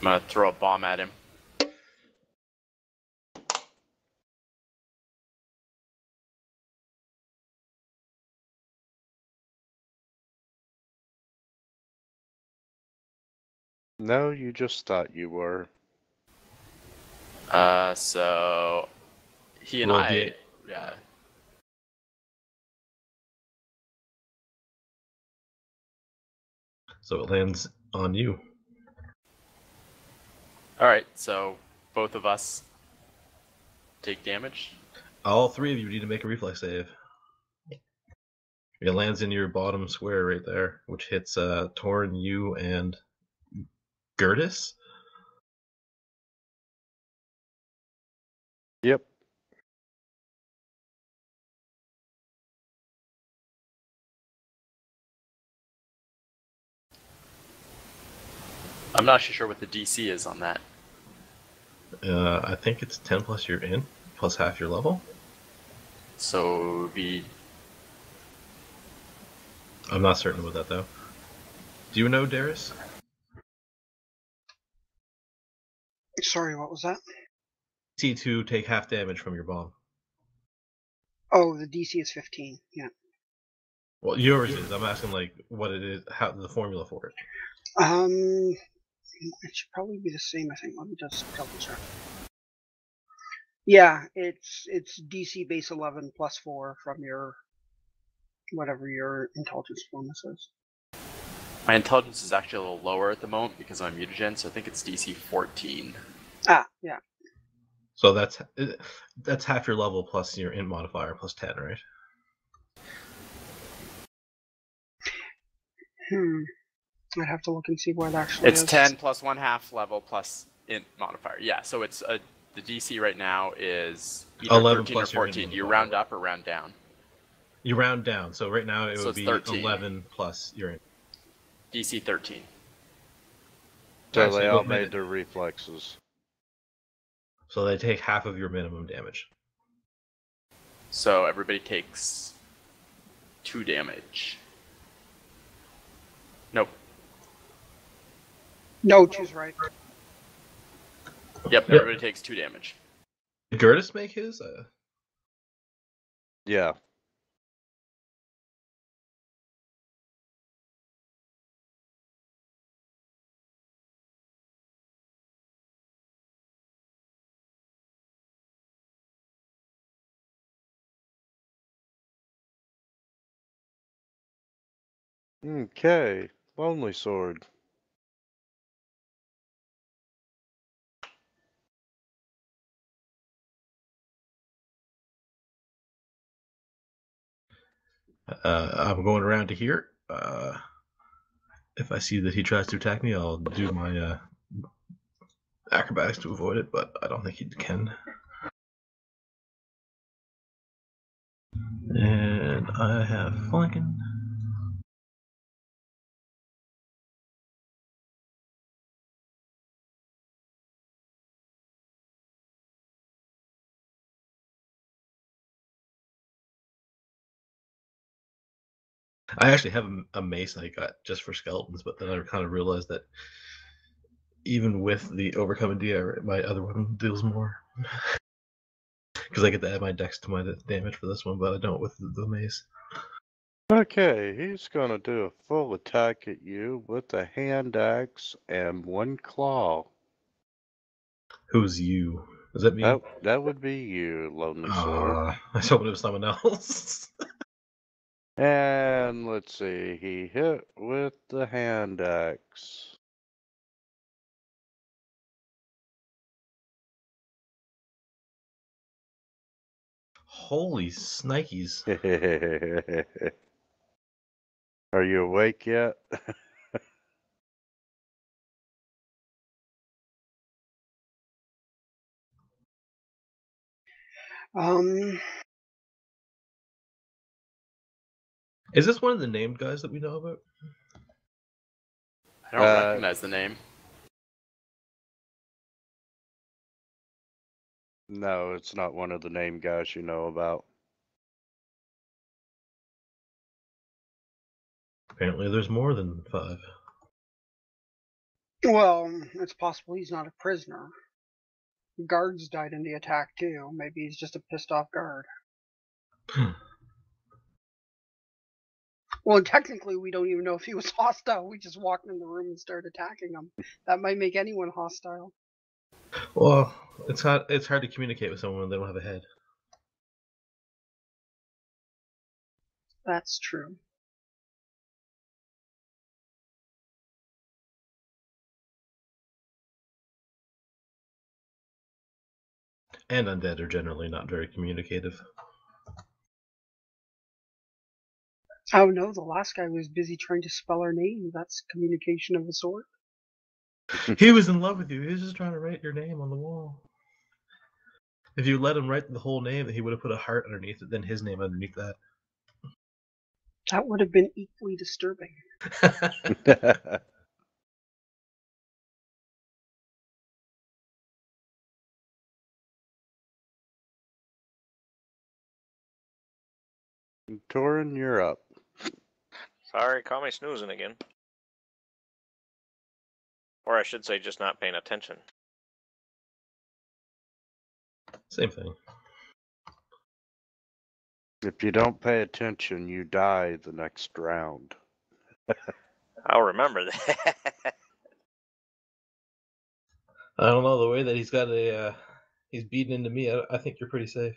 gonna throw a bomb at him. No, you just thought you were. So he and Roll I, D8. yeah. So it lands on you. Alright, so both of us take damage. All three of you need to make a reflex save. It lands in your bottom square right there, which hits Torn, you, and Gertis. Yep. I'm not actually sure what the DC is on that. I think it's 10 plus your int, plus half your level. So it'd be I'm not certain about that though. Do you know, Darius? Sorry, what was that? C2 take half damage from your bomb. Oh, the DC is 15. Yeah. Well, yours is. I'm asking like what it is, how the formula for it. It should probably be the same. I think. Let me just double check. Yeah, it's DC base 11 plus 4 from your whatever your intelligence bonus is. my intelligence is actually a little lower at the moment because I'm mutagen, so I think it's DC 14. Ah, yeah. So that's half your level plus your int modifier plus 10, right? I'd have to look and see what actually It's is. 10 plus 1/2 level plus int modifier. Yeah, so it's the DC right now is either 11 13 or plus your int 14. You modifier. round up or round down. You round down, so right now it So would it's be 13. 11 plus your int. DC 13. So Alright, so they you all both made made it. their reflexes. So they take half of your minimum damage. So everybody takes 2 damage. Nope. No, choose right. Yep, everybody takes 2 damage. Did Gertis make his? Yeah. Okay. Lonely Sword. I'm going around to here. If I see that he tries to attack me, I'll do my acrobatics to avoid it, but I don't think he can. And I have flanking. I actually have a mace I got just for skeletons, but then I kind of realized that even with the overcoming D, my other one deals more. Because I get to add my dex to my damage for this one, but I don't with the mace. Okay, he's gonna do a full attack at you with a hand axe and one claw. Who's you? Is that me? That would be you, Lonely Sword. I was hoping it was someone else. And let's see, he hit with the hand axe. Holy snikes. Are you awake yet? Is this one of the named guys that we know about? I don't recognize the name. No, it's not one of the name guys you know about. Apparently there's more than 5. Well, it's possible he's not a prisoner. Guards died in the attack too. Maybe he's just a pissed off guard. Well, technically, we don't even know if he was hostile. We just walked in the room and started attacking him. That might make anyone hostile. Well, it's hard to communicate with someone when they don't have a head. That's true. And undead are generally not very communicative. Oh no, the last guy was busy trying to spell our name. That's communication of a sort. He was in love with you. He was just trying to write your name on the wall. If you let him write the whole name, he would have put a heart underneath it, then his name underneath that. That would have been equally disturbing. Torin, you're up. Sorry, caught me snoozing again. Or I should say, just not paying attention. Same thing. If you don't pay attention, you die the next round. I'll remember that. I don't know, the way that he's got he's beaten into me, I think you're pretty safe.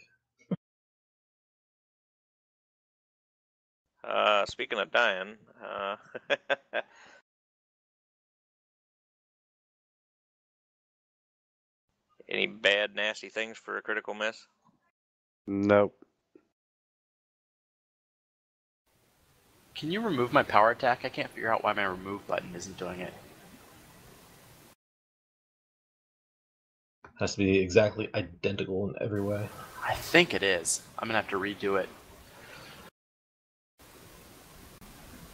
Speaking of dying, any bad, nasty things for a critical miss? Nope. Can you remove my power attack? I can't figure out why my remove button isn't doing it. Has to be exactly identical in every way. I think it is. I'm gonna have to redo it.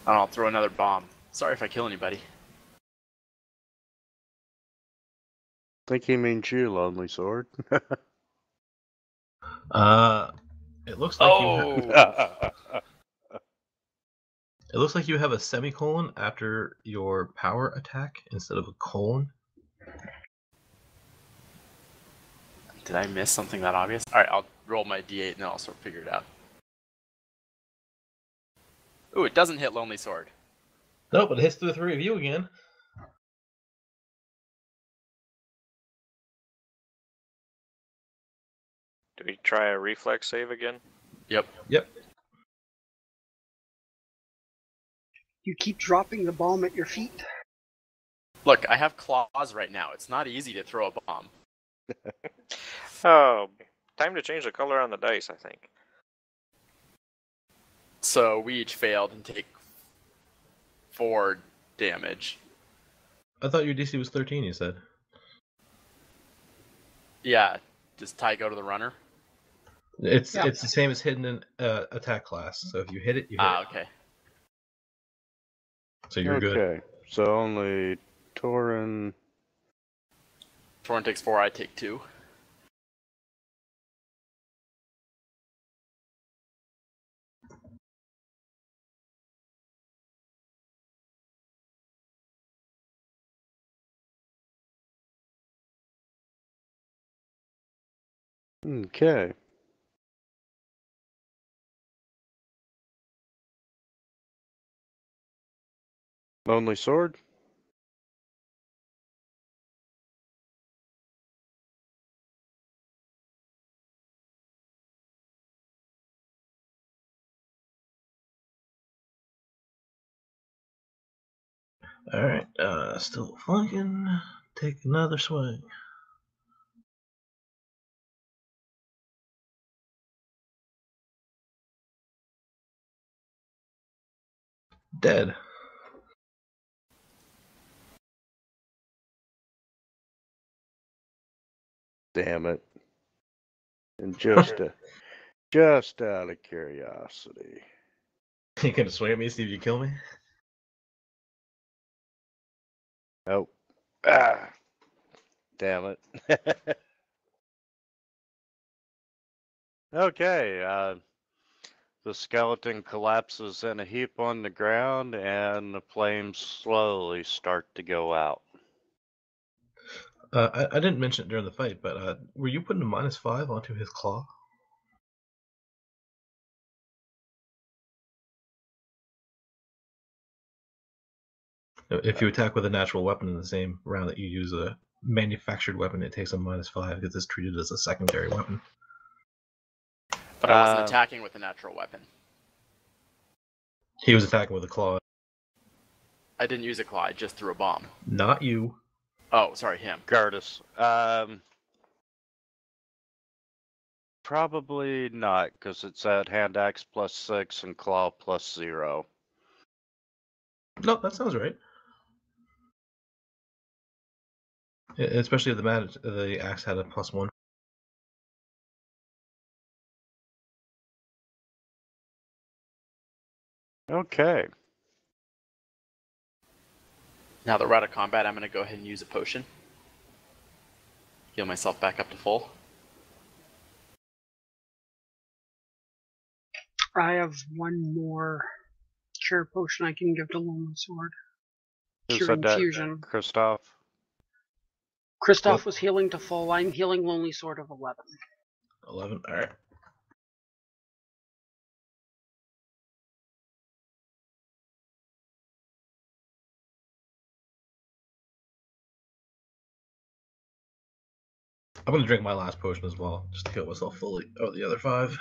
I'll throw another bomb. Sorry if I kill anybody. Think he means you, Lonely Sword. It looks like it looks like you have a semicolon after your power attack instead of a colon. Did I miss something that obvious? Alright, I'll roll my d8 and then I'll sort of figure it out. Ooh, it doesn't hit Lonely Sword. No, but it hits the 3 of you again. Do we try a reflex save again? Yep. You keep dropping the bomb at your feet. Look, I have claws right now. It's not easy to throw a bomb. Oh, time to change the color on the dice, I think. So we each failed and take 4 damage. I thought your DC was 13. You said. Yeah, does tie go to the runner? It's Yeah. the same as hitting an attack class. So if you hit it, you hit it. Okay. So you're good. Okay, so only Torin. Torin takes 4, I take 2. Okay. Lonely Sword. All right. Still flanking. Take another swing. Dead. Damn it. And just out of curiosity. You gonna swing at me? See if you kill me. Nope. Ah. Damn it. Okay. The skeleton collapses in a heap on the ground, and the flames slowly start to go out. I didn't mention it during the fight, but were you putting a -5 onto his claw? If you attack with a natural weapon in the same round that you use a manufactured weapon, it takes a -5 because it's treated as a secondary weapon. But I wasn't attacking with a natural weapon. He was attacking with a claw. I didn't use a claw, I just threw a bomb. Not you. Oh, sorry, him. Curtis. Probably not, because it's at hand axe +6 and claw +0. No, that sounds right. Especially if the axe had a +1. Okay. Now that we're out of combat, I'm going to go ahead and use a potion. Heal myself back up to full. I have one more cure potion I can give to Lonely Sword. Who Cure said that? infusion. Christoph? Christoph Yep. was healing to full. I'm healing Lonely Sword of 11. 11. All right. I'm gonna drink my last potion as well, just to heal myself fully. Oh, the other 5.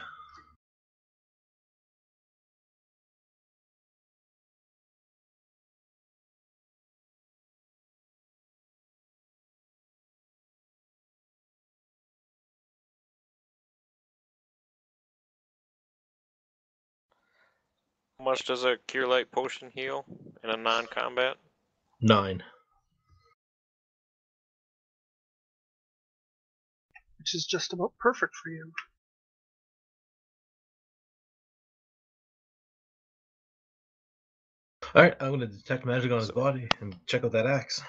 How much does a Cure Light potion heal in a non-combat? 9. Which is just about perfect for you. All right, I'm gonna detect magic on his body and check out that axe.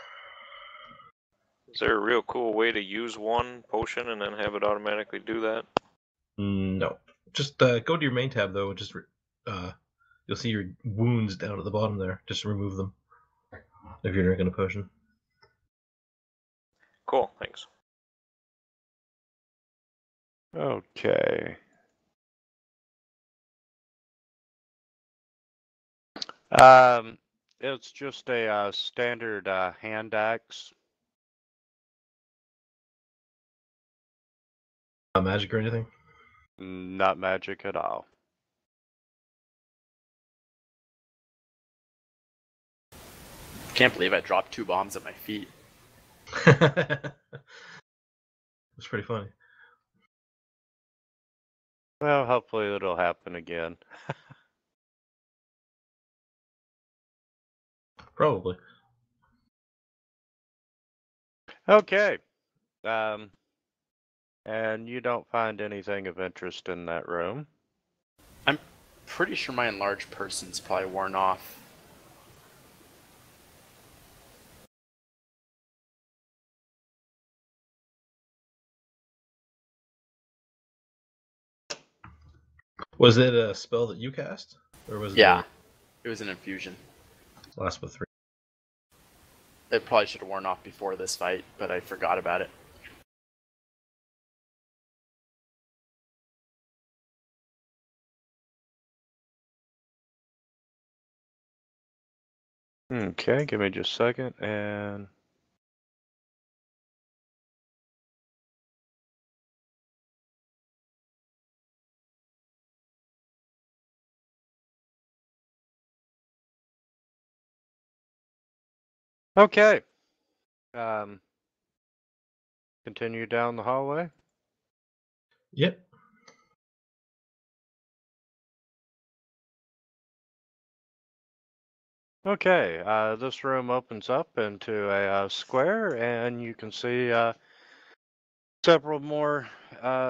Is there a real cool way to use one potion and then have it automatically do that? No. Just go to your main tab though, and just you'll see your wounds down at the bottom there. Just remove them if you're drinking a potion. Cool, thanks. Okay. It's just a standard hand axe. Not magic or anything. Not magic at all. Can't believe I dropped 2 bombs at my feet. That's pretty funny. Well, hopefully it'll happen again. Probably. Okay. And you don't find anything of interest in that room. I'm pretty sure my enlarged person's probably worn off. Was it a spell that you cast? Or was Yeah, it was an infusion. it last with 3? It probably should have worn off before this fight, but I forgot about it. Okay, give me just a second, and... Okay. Continue down the hallway. Yep. Okay, this room opens up into a square, and you can see several more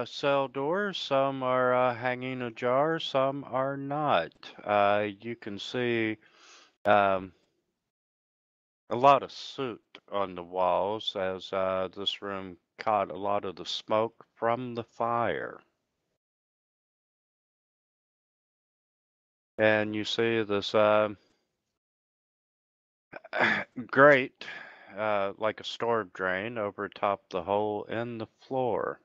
cell doors. Some are hanging ajar, some are not. You can see a lot of soot on the walls as this room caught a lot of the smoke from the fire. And you see this grate, like a storm drain, over top the hole in the floor.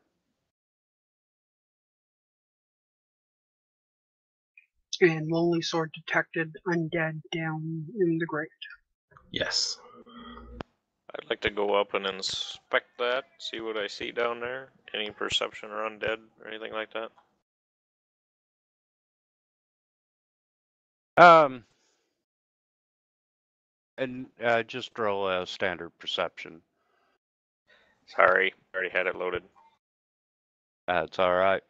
And Lonely Sword detected undead down in the grate. Yes. I'd like to go up and inspect that, see what I see down there. Any perception or undead or anything like that? And just roll a standard perception. Sorry, already had it loaded. That's all right.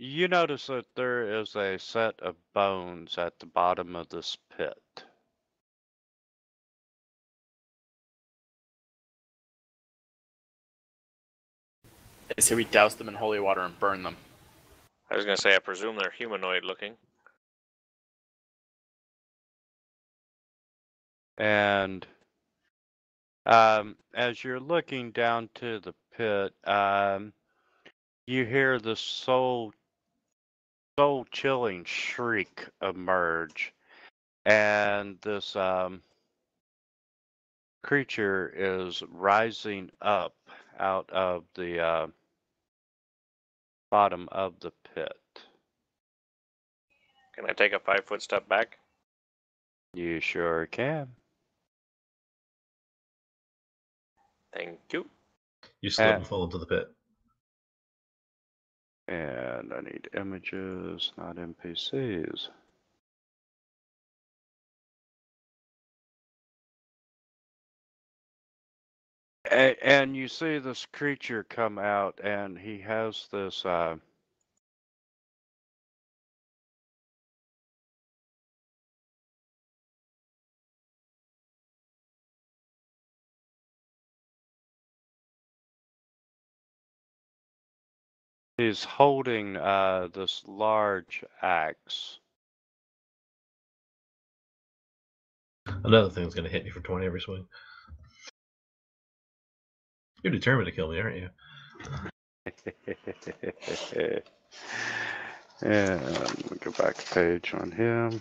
You notice that there is a set of bones at the bottom of this pit. I say we douse them in holy water and burn them. I was gonna say, I presume they're humanoid looking. And as you're looking down to the pit, you hear the soul-chilling shriek emerge, and this creature is rising up out of the bottom of the pit. Can I take a 5-foot step back? You sure can. Thank you. You slip and fall into the pit. And I need images, not NPCs. And you see this creature come out, and he has this he's holding this large axe. Another thing's going to hit me for 20 every swing. You're determined to kill me, aren't you? And let me go back a page on him.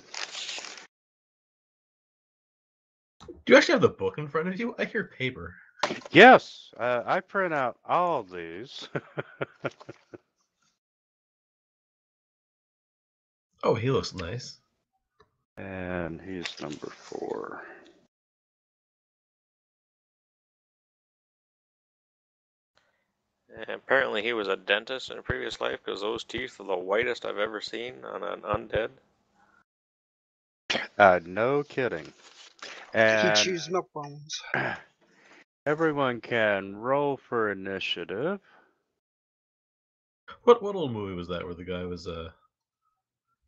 Do you actually have the book in front of you? I hear paper. Yes, I print out all these. Oh, he looks nice. And he's number 4. And apparently he was a dentist in a previous life, because those teeth are the whitest I've ever seen on an undead. No kidding. He And chews milk bones. everyone can roll for initiative. What old movie was that where the guy was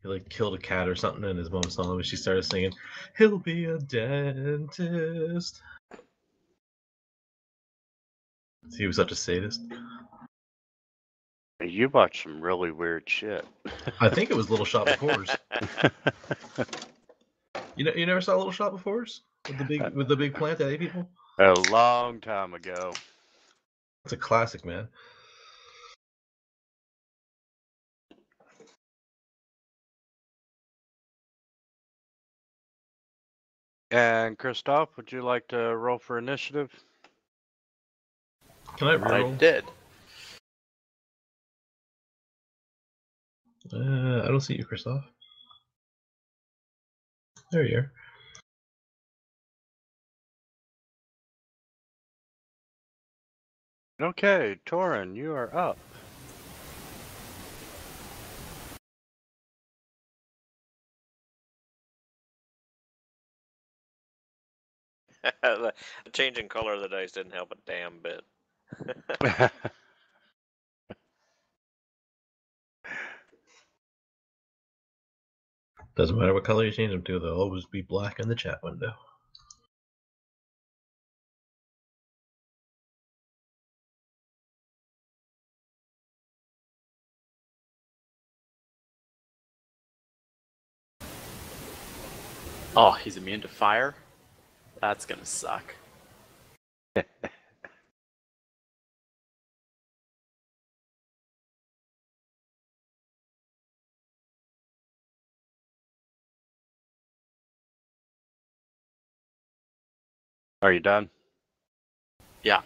he like killed a cat or something, and his mom saw him, and she started singing, "He'll be a dentist." He was such a sadist. You watch some really weird shit. I think it was Little Shop Before's. You never saw Little Shop Before's with the big plant that ate people? A long time ago. It's a classic, man. And Christoph, would you like to roll for initiative? Can I I reroll? did. I don't see you, Christoph. There you are. Okay, Torin, you are up. The change in color of the dice didn't help a damn bit. Doesn't matter what color you change them to, they'll always be black in the chat window. Oh, he's immune to fire? That's gonna suck. Are you done? Yeah.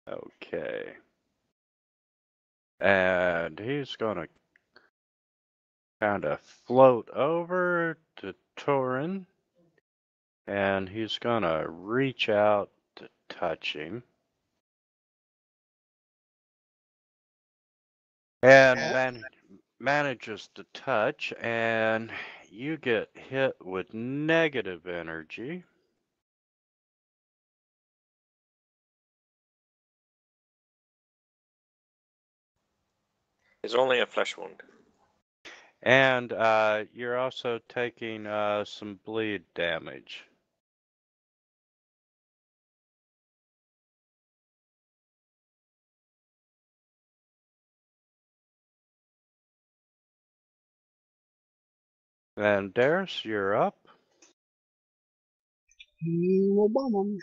Okay. And he's gonna kind of float over to Torin. And he's gonna reach out to touch him. And manages to touch, and you get hit with negative energy. It's only a flesh wound. And you're also taking some bleed damage. And Darius, you're up. We'll bomb 'em.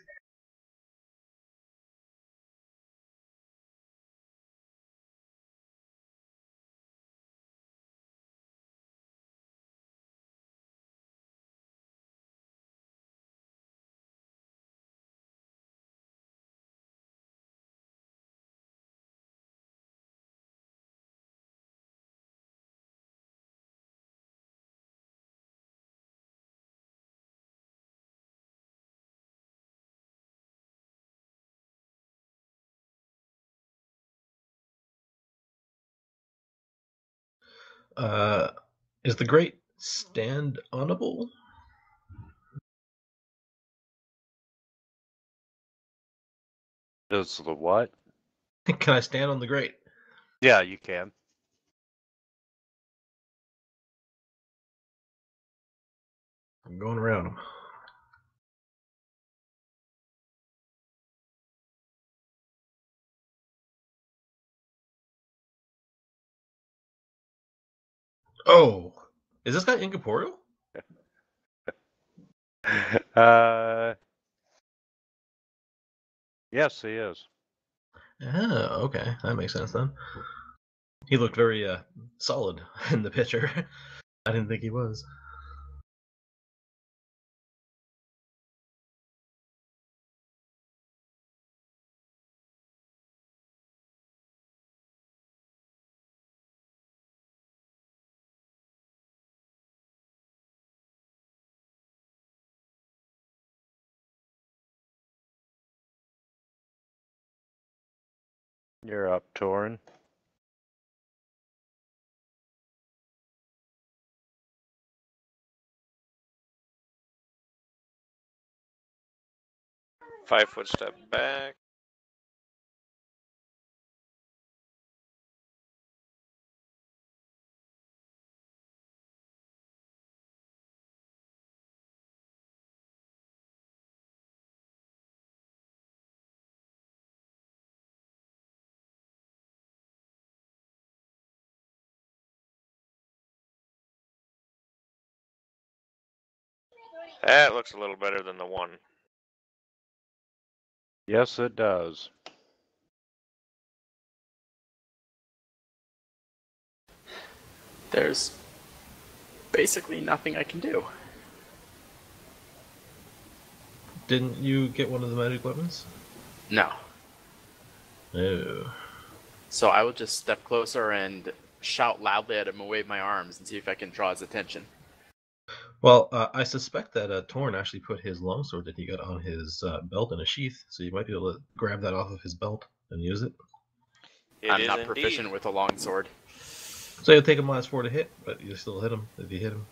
Is the grate stand-onable? Is the what? Can I stand on the grate? Yeah, you can. I'm going around them. Oh, is this guy incorporeal? Yes, he is. Oh, okay, that makes sense then. He looked very solid in the picture. I didn't think he was. You're up, Torin. Five-foot step back. That looks a little better than the 1. Yes, it does. There's basically nothing I can do. Didn't you get one of the magic weapons? No. No. So I will just step closer and shout loudly at him and wave my arms and see if I can draw his attention. Well, I suspect that Torn actually put his longsword that he got on his belt in a sheath, so you might be able to grab that off of his belt and use it. I'm is not indeed. proficient with a longsword. So you'll take him -4 to hit, but you still hit him if you hit him.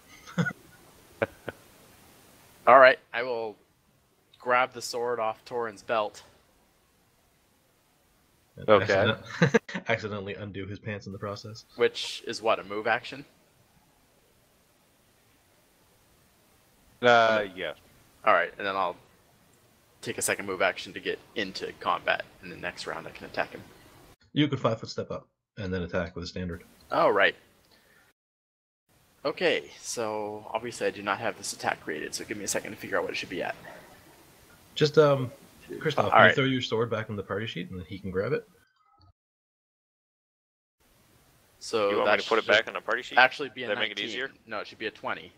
Alright, I will grab the sword off Torin's belt. And Okay. accidentally undo his pants in the process. Which is what, a move action? Yes. Alright, and then I'll take a second move action to get into combat, and the next round I can attack him. You could 5-foot step up and then attack with a standard. Alright. Okay, so obviously I do not have this attack created, so give me a second to figure out what it should be at. Just, Christoph, can you throw your sword back in the party sheet and then he can grab it? So You want that me to put it should back on the party sheet? actually be a Does that 19. make it easier? No, it should be a 20.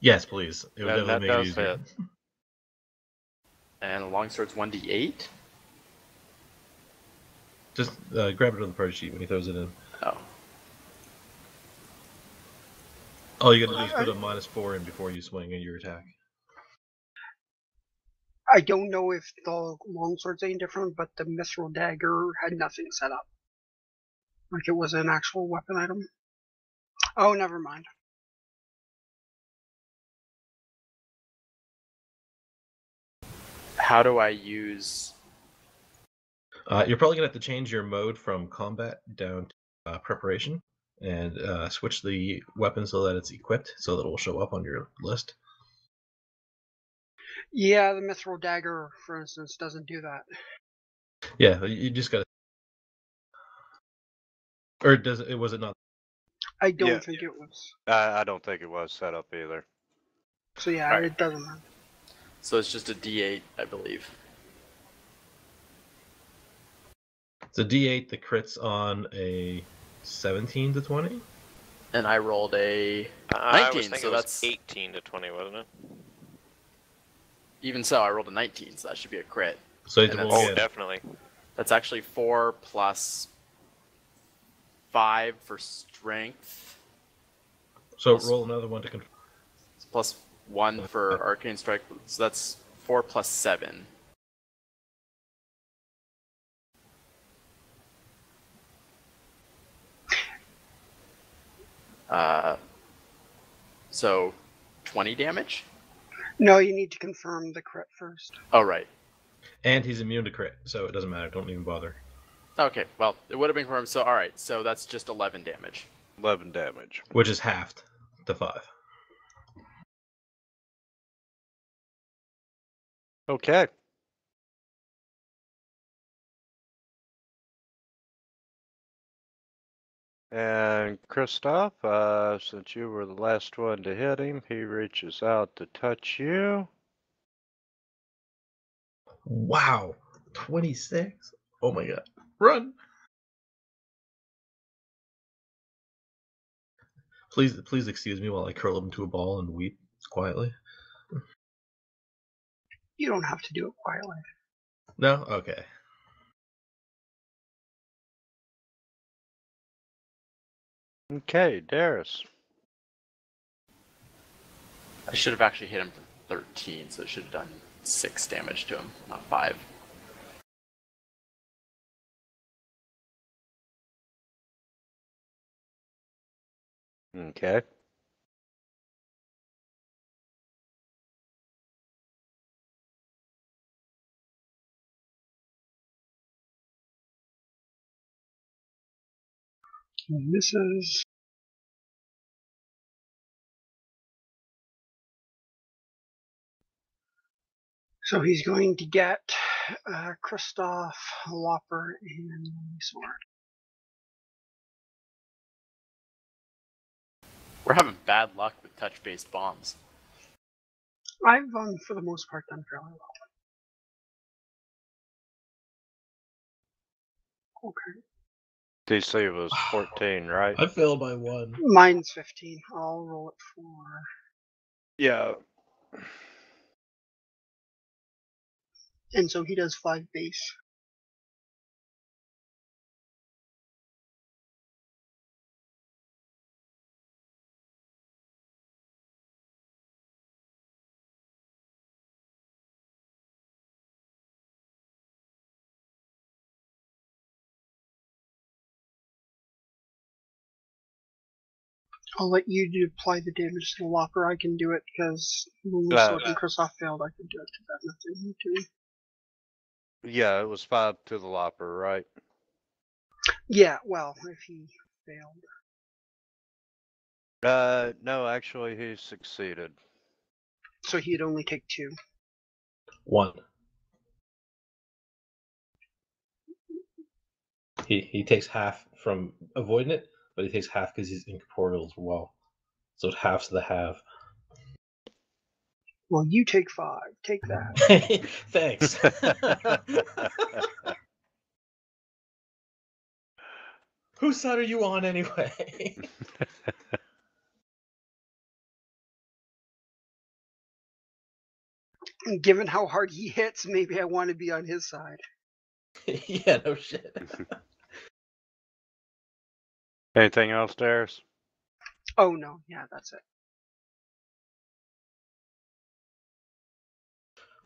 Yes, please. It would That definitely make it does easier. hit. And a longsword's 1d8. Just grab it on the party sheet when he throws it in. Oh. All you gotta do is put a -4 in before you swing in your attack. I don't know if the longsword's any different, but the mithril dagger had nothing set up. Like it was an actual weapon item. Oh, never mind. How do I use... You're probably gonna have to change your mode from combat down to preparation, and switch the weapon so that it's equipped, so that it will show up on your list. Yeah, the mithril dagger, for instance, doesn't do that. Yeah, you just gotta. Or does it? Was it not? I don't Yeah. think it was. I don't think it was set up either. So yeah, Right. it doesn't matter. So it's just a d8, I believe. It's a D8 that crits on a 17 to 20. And I rolled a I 19, was thinking so it was that's... 18 to 20, wasn't it? Even so, I rolled a 19, so that should be a crit. So you have to And roll Oh, again. definitely. That's actually 4 plus 5 for strength, So roll another one to confirm. plus 1 for arcane strike, so that's 4 plus 7. So 20 damage? No, you need to confirm the crit first. Oh, right. And he's immune to crit, so it doesn't matter. Don't even bother. Okay, well, it would have been confirmed, so alright, so that's just 11 damage. 11 damage. Which is halved to 5. Okay. And Christoph, since you were the last one to hit him, he reaches out to touch you. Wow, 26. Oh my god, run! Please excuse me while I curl him into a ball and weep quietly. You don't have to do it quietly. No, okay. Okay, Darius. I should have actually hit him for 13, so it should have done 6 damage to him, not 5. Okay. Misses. So he's going to get Kristoff, Whopper, and Sword. We're having bad luck with touch-based bombs. I've, for the most part, done fairly well. Okay. DC was 14, right? I failed by 1. Mine's 15. I'll roll it for... Yeah. And so he does 5 base. I'll let you apply the damage to the lopper. I can do it because when Sword and Kristoff failed, I could do it to them if they need to. Yeah, it was 5 to the lopper, right? Yeah, well, if he failed. No, actually, he succeeded. So he'd only take 2. 1. He takes half from avoiding it, but he takes half because he's incorporeal as well. So it halves the half. Well, you take 5. Take that. Thanks. Whose side are you on anyway? Given how hard he hits, maybe I want to be on his side. Yeah, no shit. Anything else, Darius? Oh no, yeah, that's it.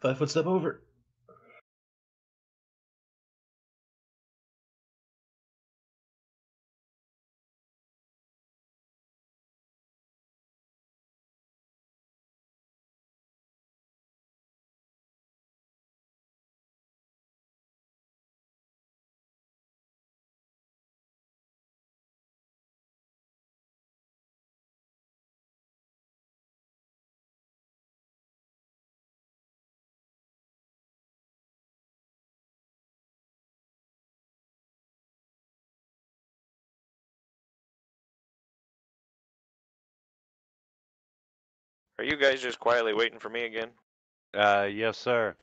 5-foot step over. Are you guys just quietly waiting for me again? Yes, sir.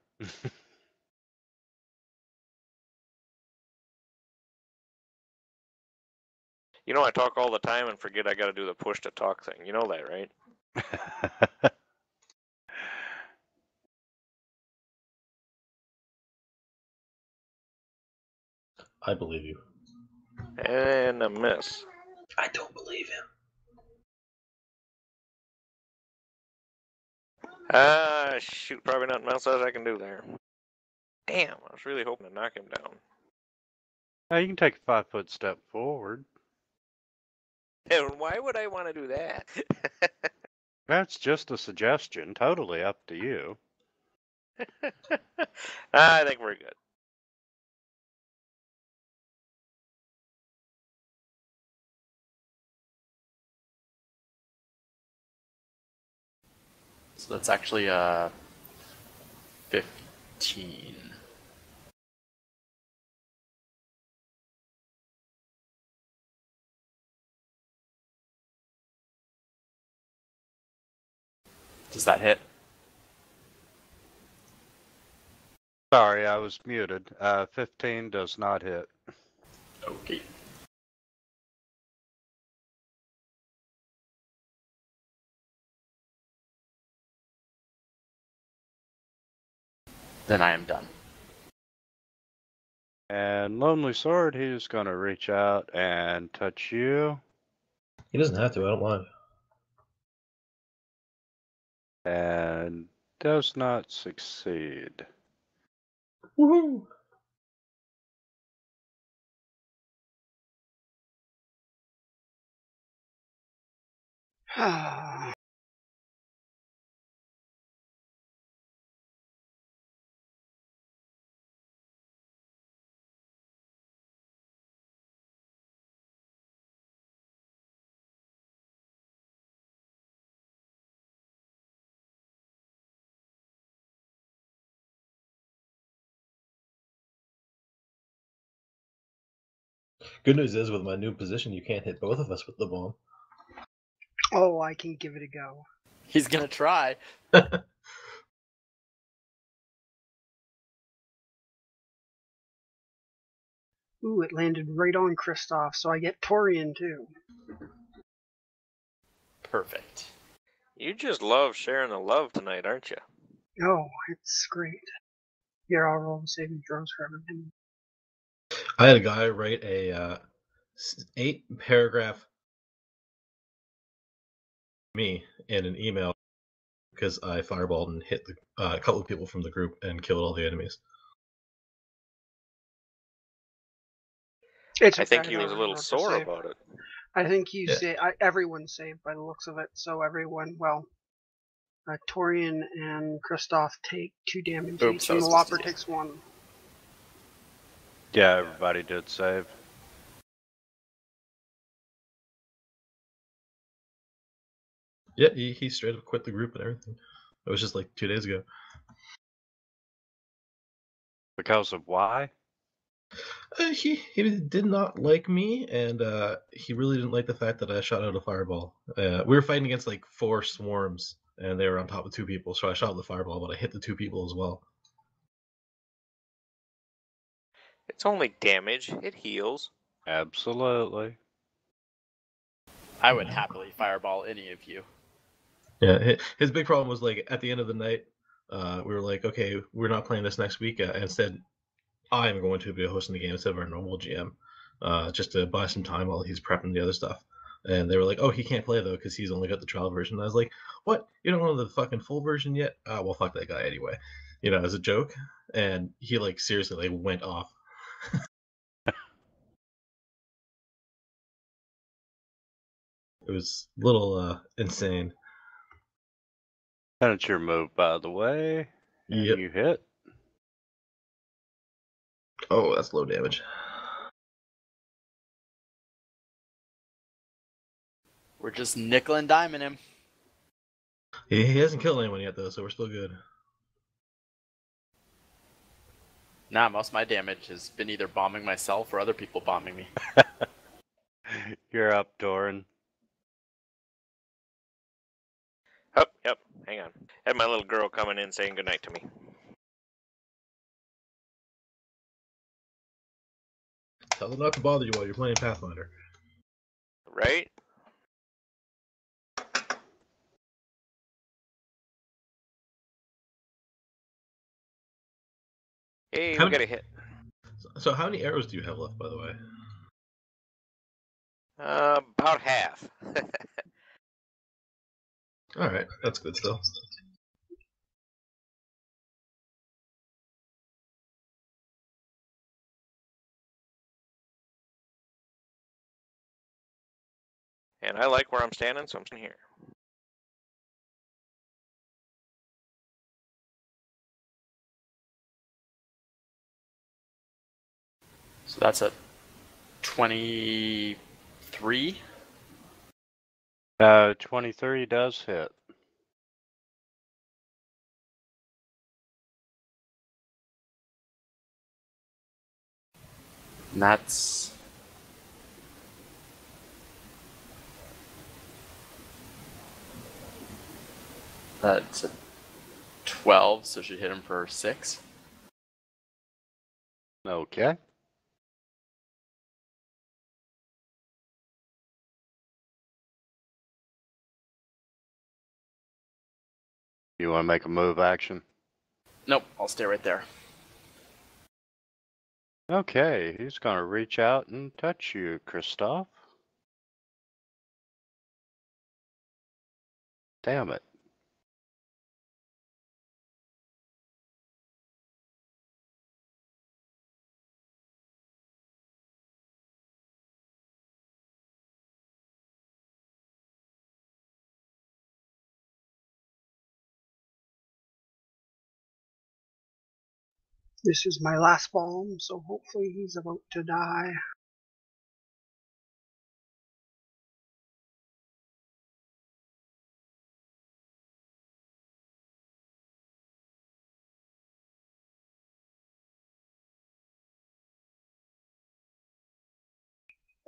You know I talk all the time and forget I gotta do the push to talk thing. You know that, right? I believe you. And a miss. I don't believe him. Ah, shoot, probably nothing else I can do there. Damn, I was really hoping to knock him down. You can take a 5-foot step forward. And why would I want to do that? That's just a suggestion. Totally up to you. I think we're good. So that's actually 15. Does that hit? Sorry, I was muted. 15 does not hit. Okay. Then I am done. And Lonely Sword, he's going to reach out and touch you. He doesn't have to, I don't mind. And does not succeed. Woohoo! Good news is, with my new position, you can't hit both of us with the bomb. Oh, I can give it a go. He's gonna try. Ooh, it landed right on Kristoff, so I get Torian too. Perfect. You just love sharing the love tonight, aren't you? Oh, it's great. Here, I'll roll saving throws for everything. I had a guy write a 8-paragraph me in an email because I fireballed and hit a couple of people from the group and killed all the enemies. It's I okay, think he was a never little wrote the sore save. about it. I think you Yeah. everyone's saved by the looks of it. So everyone, well, Torian and Kristoff take 2 damage Oops, each, that and was the supposed to Whopper do. takes 1. Yeah, everybody did save. Yeah, he straight up quit the group and everything. It was just like 2 days ago. Because of why? He did not like me, and he really didn't like the fact that I shot out a fireball. We were fighting against like 4 swarms, and they were on top of 2 people, so I shot the fireball, but I hit the 2 people as well. It's only damage. It heals. Absolutely. I would happily fireball any of you. Yeah, his big problem was like at the end of the night, we were like, okay, we're not playing this next week. Instead, I am going to be hosting the game instead of our normal GM, just to buy some time while he's prepping the other stuff. And they were like, oh, he can't play though because he's only got the trial version. And I was like, what? You don't know the fucking full version yet? Well, fuck that guy anyway, as a joke. And he like seriously like went off. It was a little insane. And it's your move, by the way. And Yep. you hit. Oh, that's low damage. We're just nickel and diming him. He hasn't killed anyone yet though, so we're still good. Nah, most of my damage has been either bombing myself or other people bombing me. You're up, Doran. Oh, yep. Hang on. Had my little girl coming in saying goodnight to me. Tell them not to bother you while you're playing Pathfinder. Right? Hey, we got a hit. So how many arrows do you have left, by the way? About half. All right, that's good still. And I like where I'm standing, so I'm standing here. So that's a 23. 23 does hit. And that's a 12, so should hit him for 6. Okay. You want to make a move action? Nope, I'll stay right there. Okay, he's going to reach out and touch you, Kristoff. Damn it. This is my last bomb, so hopefully he's about to die.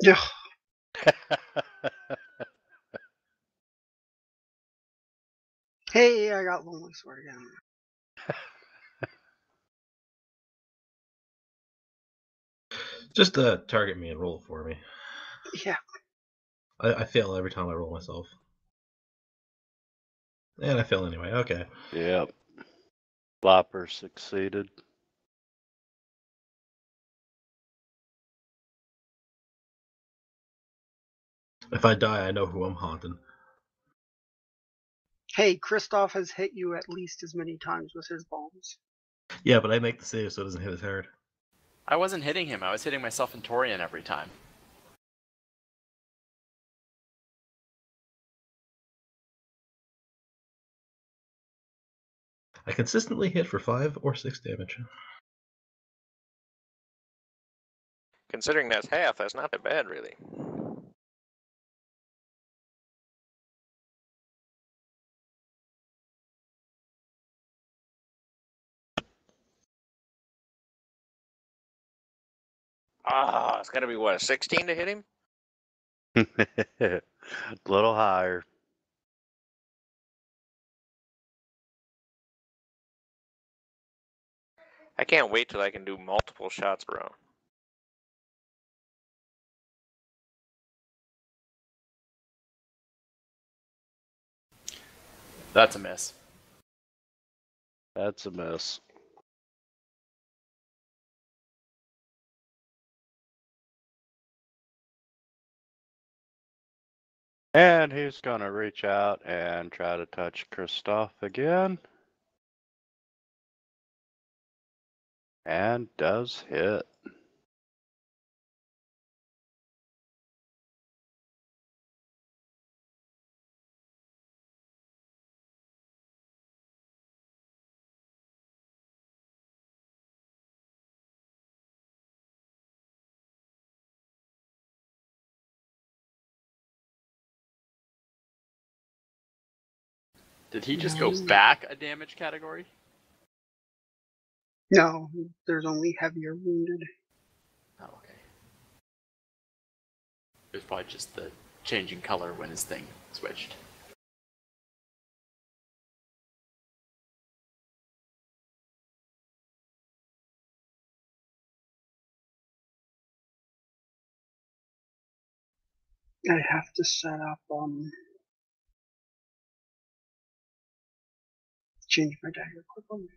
Yeah. Hey, I got Lonely Sword again. Just target me and roll for me. Yeah. I fail every time I roll myself. And I fail anyway, okay. Yep. Flopper succeeded. If I die, I know who I'm haunting. Hey, Kristoff has hit you at least as many times with his bombs. Yeah, but I make the save so it doesn't hit as hard. I wasn't hitting him. I was hitting myself and Torian every time. I consistently hit for 5 or 6 damage. Considering that's half, that's not that bad, really. Ah, it's got to be, what, a 16 to hit him? A little higher. I can't wait till I can do multiple shots per round. That's a miss. That's a miss. And he's gonna reach out and try to touch Kristoff again. And does hit. Did he just go back a damage category? No, there's only heavier wounded. Oh, okay. It was probably just the changing color when his thing switched. I have to set up change my dagger quickly.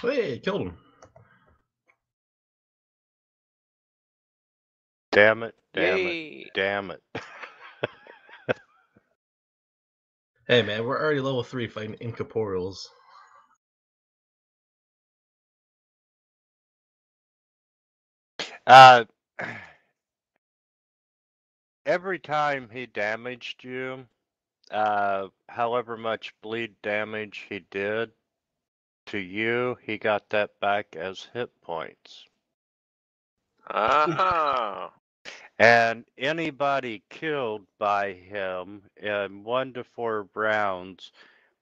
Hey, killed him. Damn it, damn Yay. it, damn it. Hey man, we're already level 3 fighting incorporeals. Every time he damaged you, however much bleed damage he did to you, he got that back as hit points. Aha. And anybody killed by him in 1 to 4 rounds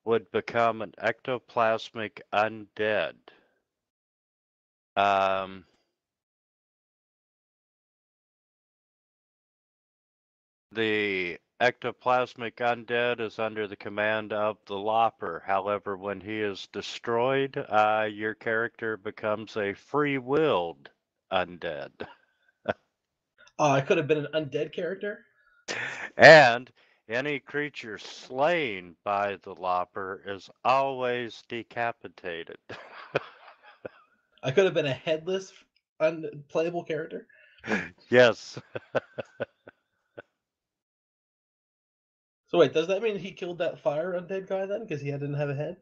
would become an ectoplasmic undead. The ectoplasmic undead is under the command of the Lopper. However, when he is destroyed, your character becomes a free-willed undead. I could have been an undead character? And any creature slain by the Lopper is always decapitated. I could have been a headless, unplayable character. Yes. So wait, does that mean he killed that fire undead guy then, because he didn't have a head?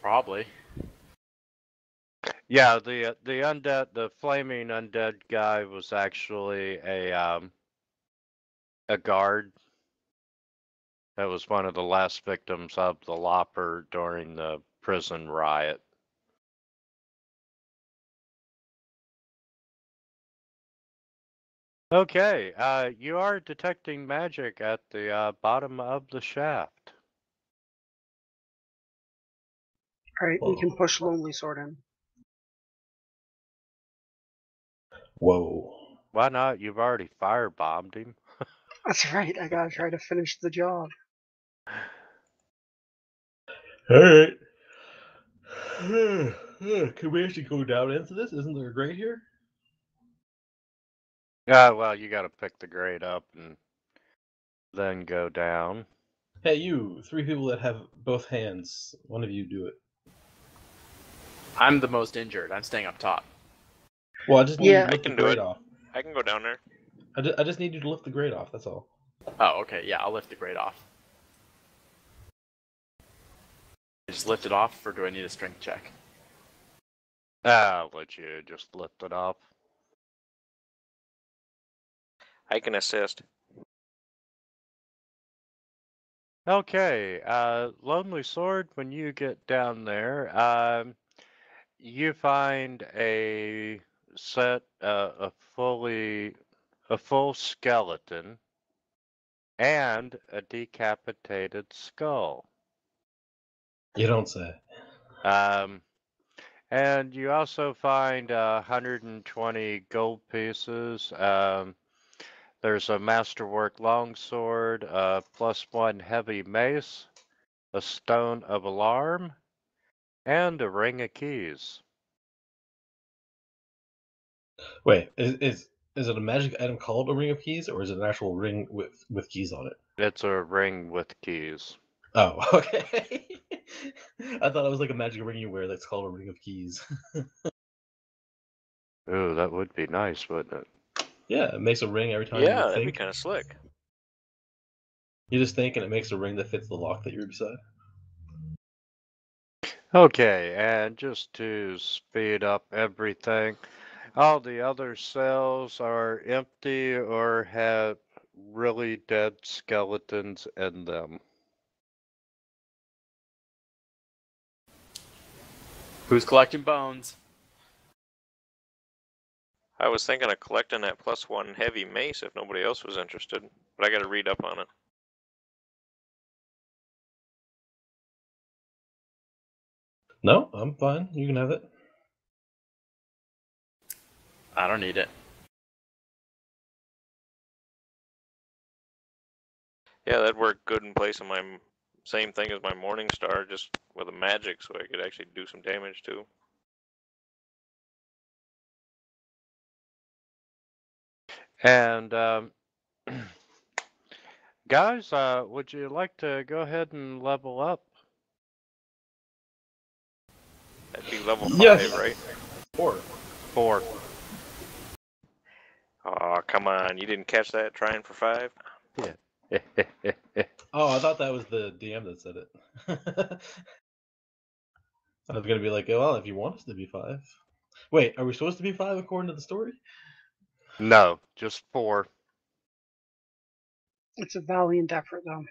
Probably. Yeah, the undead, the flaming undead guy was actually a guard. That was one of the last victims of the Lopper during the prison riot. Okay, you are detecting magic at the bottom of the shaft. Alright, we can push Lonely Sword in. Whoa. Why not? You've already firebombed him. That's right, I gotta try to finish the job. Alright. Can we actually go down into this? Isn't there a grate here? Well, you gotta pick the grade up and then go down. Hey, you, 3 people that have both hands. One of you do it. I'm the most injured. I'm staying up top. Well, I just need Yeah. you to I lift the can do grate it. off. I can go down there. I just need you to lift the grate off, that's all. Oh, okay. Yeah, I'll lift the grate off. Just lift it off, or do I need a strength check? I'll let you just lift it off. I can assist. Okay, Lonely Sword, when you get down there, you find a set, a full skeleton and a decapitated skull. You don't say. And you also find 120 gold pieces. There's a masterwork longsword, +1 heavy mace, a stone of alarm, and a ring of keys. Wait, is it a magic item called a ring of keys, or is it an actual ring with keys on it? It's a ring with keys. Oh, okay. I thought it was like a magic ring you wear that's called a ring of keys. Ooh, that would be nice, wouldn't it? Yeah, it makes a ring every time Yeah, you that'd be think. kind of slick. You just think, and it makes a ring that fits the lock that you're beside. Okay, and just to speed up everything, all the other cells are empty or have really dead skeletons in them. Who's collecting bones? I was thinking of collecting that +1 heavy mace if nobody else was interested, but I got to read up on it. No, I'm fine. You can have it. I don't need it. Yeah, that'd work good in place of my same thing as my Morning Star, just with a magic, so I could actually do some damage too. And guys, would you like to go ahead and level up? That'd be level 5, Yes. right? 4. 4. Oh, come on. You didn't catch that trying for 5? Yeah. Oh, I thought that was the DM that said it. I was gonna be like, well, if you want us to be 5. Wait, are we supposed to be 5 according to the story? No, just 4. It's a valiant effort, though.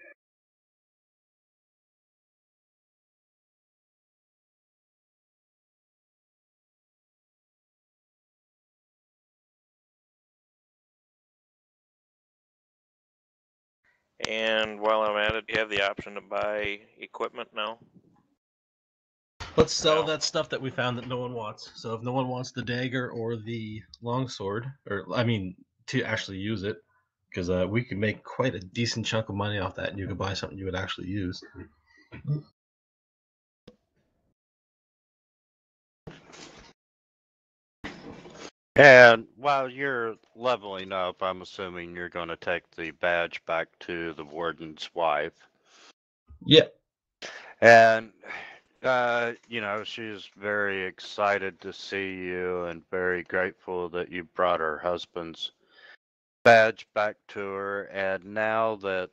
And while I'm at it, you have the option to buy equipment now. Let's sell Well. that stuff that we found that no one wants. So if no one wants the dagger or the longsword, or I mean, to actually use it, because we could make quite a decent chunk of money off that, and you could buy something you would actually use. And while you're leveling up, I'm assuming you're going to take the badge back to the warden's wife. Yeah. And, she's very excited to see you and very grateful that you brought her husband's badge back to her. And now that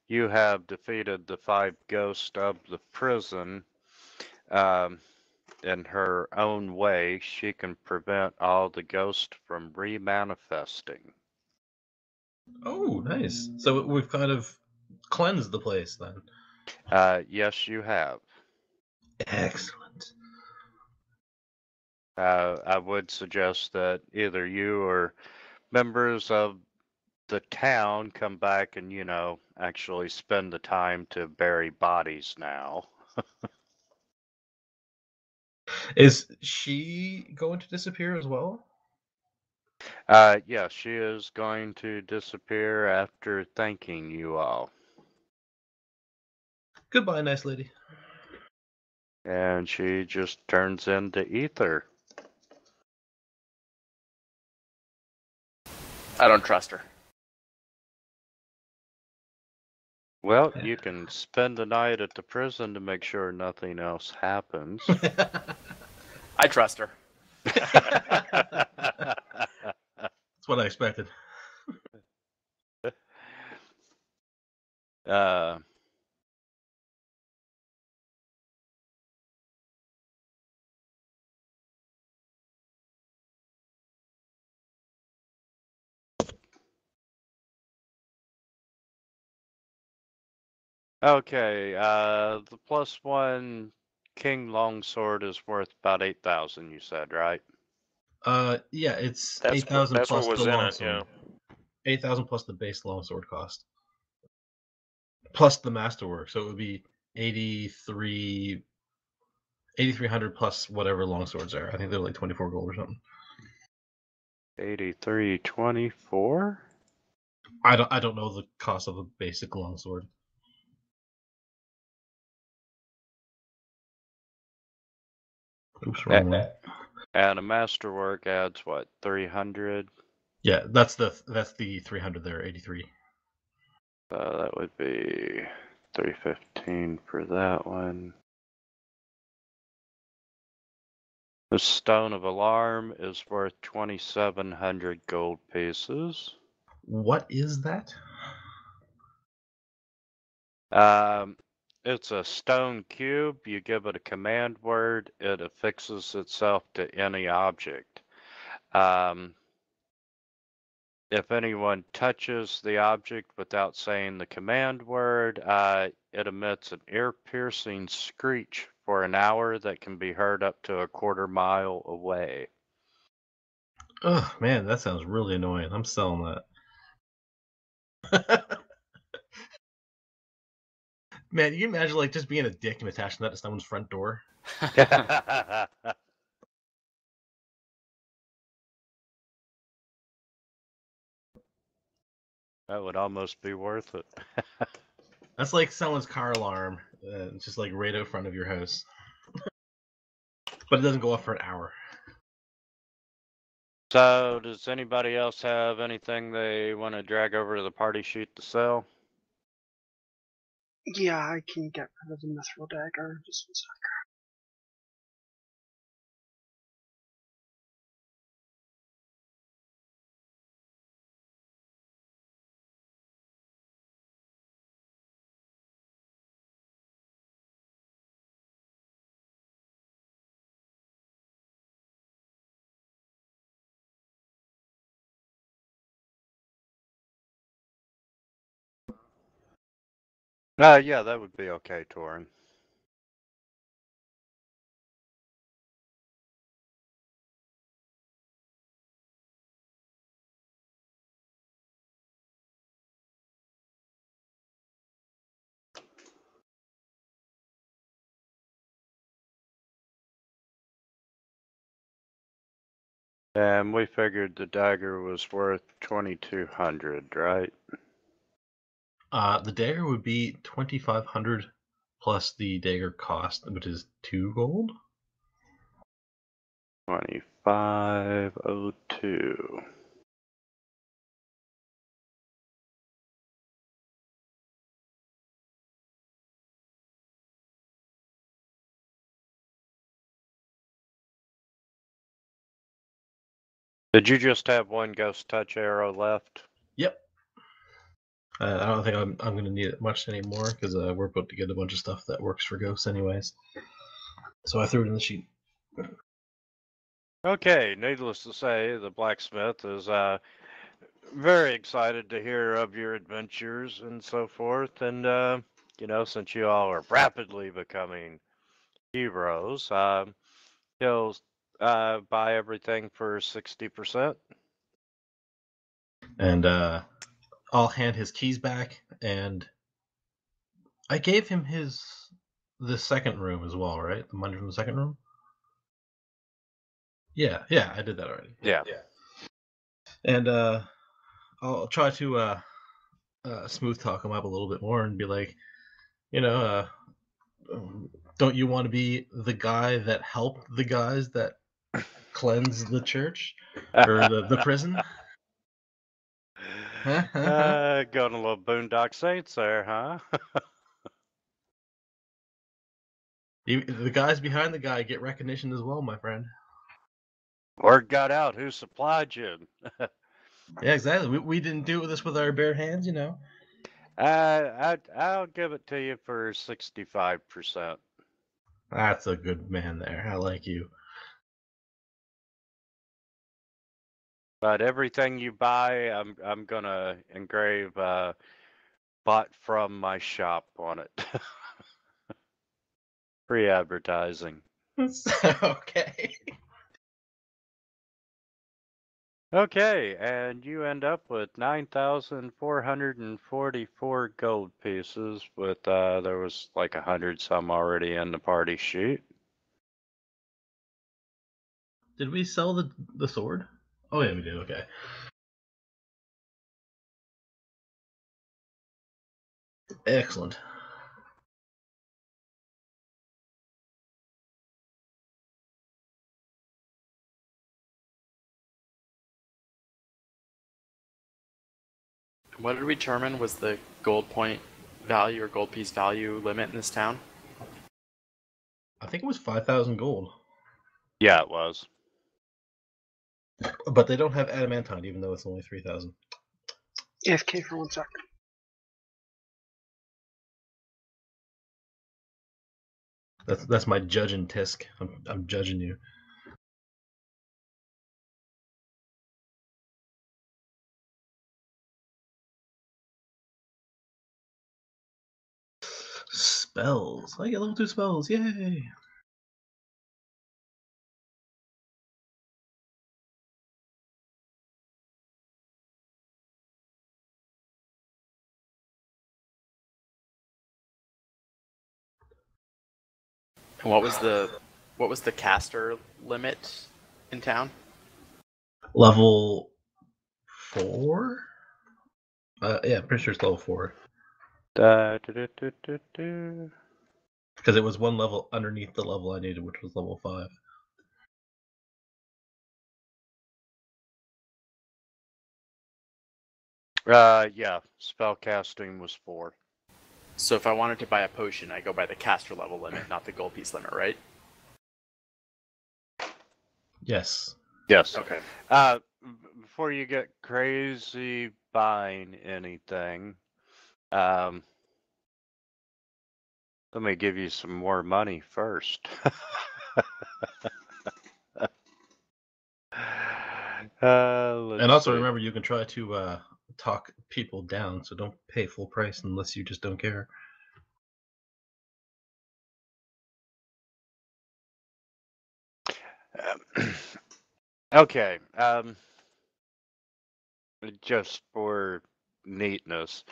you have defeated the 5 ghosts of the prison, in her own way, she can prevent all the ghosts from remanifesting. Oh, nice. So we've kind of cleansed the place then. Yes, you have. Excellent. I would suggest that either you or members of the town come back and, actually spend the time to bury bodies now. Is she going to disappear as well? Yeah, she is going to disappear after thanking you all. Goodbye, nice lady. And she just turns into ether. I don't trust her. Well, you can spend the night at the prison to make sure nothing else happens. I trust her. That's what I expected. Okay, the +1 King Longsword is worth about 8,000, you said, right? Yeah, it's That's 8,000 that's plus what was the in it. longsword. Yeah. 8,000 plus the base longsword cost. Plus the masterwork, so it would be 8,300 plus whatever longswords are. I think they're like 24 gold or something. 8324? I don't know the cost of a basic longsword. Oops, wrong one. And a masterwork adds what, 300? Yeah, that's the 300 there, 83. That would be 315 for that one. The Stone of Alarm is worth 2,700 gold pieces. What is that? It's a stone cube. You give it a command word, it affixes itself to any object. If anyone touches the object without saying the command word, it emits an ear-piercing screech for an hour that can be heard up to a quarter mile away. Oh man, that sounds really annoying. I'm selling that. Man, you can imagine like just being a dick and attaching that to someone's front door. That would almost be worth it. That's like someone's car alarm. It's just like right out front of your house. But it doesn't go off for an hour. So, does anybody else have anything they want to drag over to the party sheet to sell? Yeah, I can get rid of the mithril dagger. Just one sec. Yeah, that would be okay, Torin. And we figured the dagger was worth 2,200, right? The dagger would be 2,500 plus the dagger cost, which is 2 gold. S05E02. Did you just have one ghost touch arrow left? Yep. I don't think I'm going to need it much anymore because we're about to get a bunch of stuff that works for ghosts anyways. So I threw it in the sheet. Okay, needless to say, the blacksmith is very excited to hear of your adventures and so forth. And, since you all are rapidly becoming heroes, he'll buy everything for 60%. And I'll hand his keys back, and I gave him the second room as well, right? The money from the second room? Yeah, I did that already. Yeah. And I'll try to smooth talk him up a little bit more and be like, don't you want to be the guy that helped the guys that cleanse the church or the prison? Going a little Boondock Saints there, huh? The guys behind the guy get recognition as well, my friend. Word got out who supplied you. Yeah, exactly. We didn't do this with our bare hands, I'll give it to you for 65%. That's a good man there. I like you. But everything you buy, I'm gonna engrave bought from my shop on it. Free advertising. Okay. Okay, and you end up with 9,444 gold pieces with there was like 100 some already in the party sheet. Did we sell the sword? Oh yeah, we did. Okay. Excellent. What did we determine was the gold point value or gold piece value limit in this town? I think it was 5,000 gold. Yeah, it was. But they don't have adamantine, even though it's only 3,000. AFK for 1 sec. That's my judging tisk. I'm judging you. Spells. I get level 2 spells. Yay! And what was the caster limit in town? Level 4? Yeah, pretty sure it's level 4. Because it was one level underneath the level I needed, which was level 5. Yeah, spell casting was 4. So if I wanted to buy a potion, I go by the caster level limit, not the gold piece limit, right? Yes. Yes. Okay. Before you get crazy buying anything, let me give you some more money first. And also remember, you can try to talk people down, so don't pay full price unless you just don't care. Okay. Just for neatness,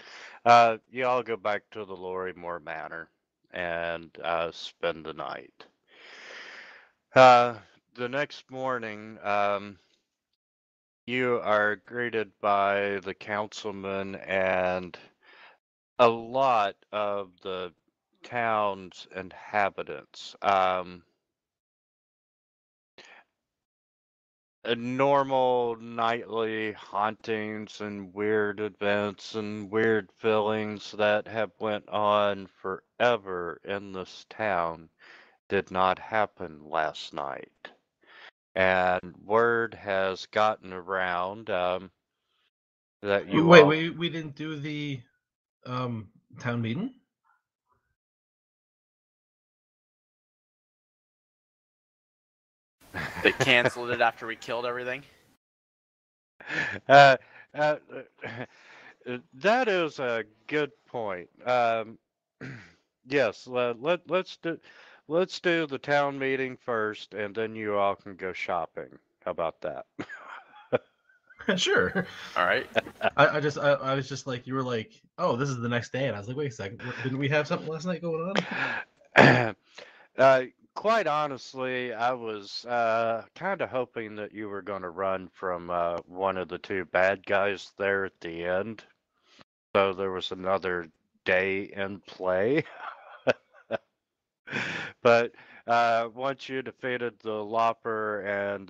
you all go back to the Lorrimore Manor and spend the night. The next morning, you are greeted by the councilman and a lot of the town's inhabitants. normal nightly hauntings and weird events and weird feelings that have went on forever in this town did not happen last night. And word has gotten around that you Wait, all... we didn't do the town meeting? They canceled it after we killed everything. That is a good point. Yes, let's do the town meeting first, and then you all can go shopping. How about that? Sure. All right. I was just like, you were like, oh, this is the next day, and I was like, wait a second, didn't we have something last night going on? Quite honestly, I was kind of hoping that you were going to run from one of the two bad guys there at the end. So there was another day in play. But once you defeated the Lopper and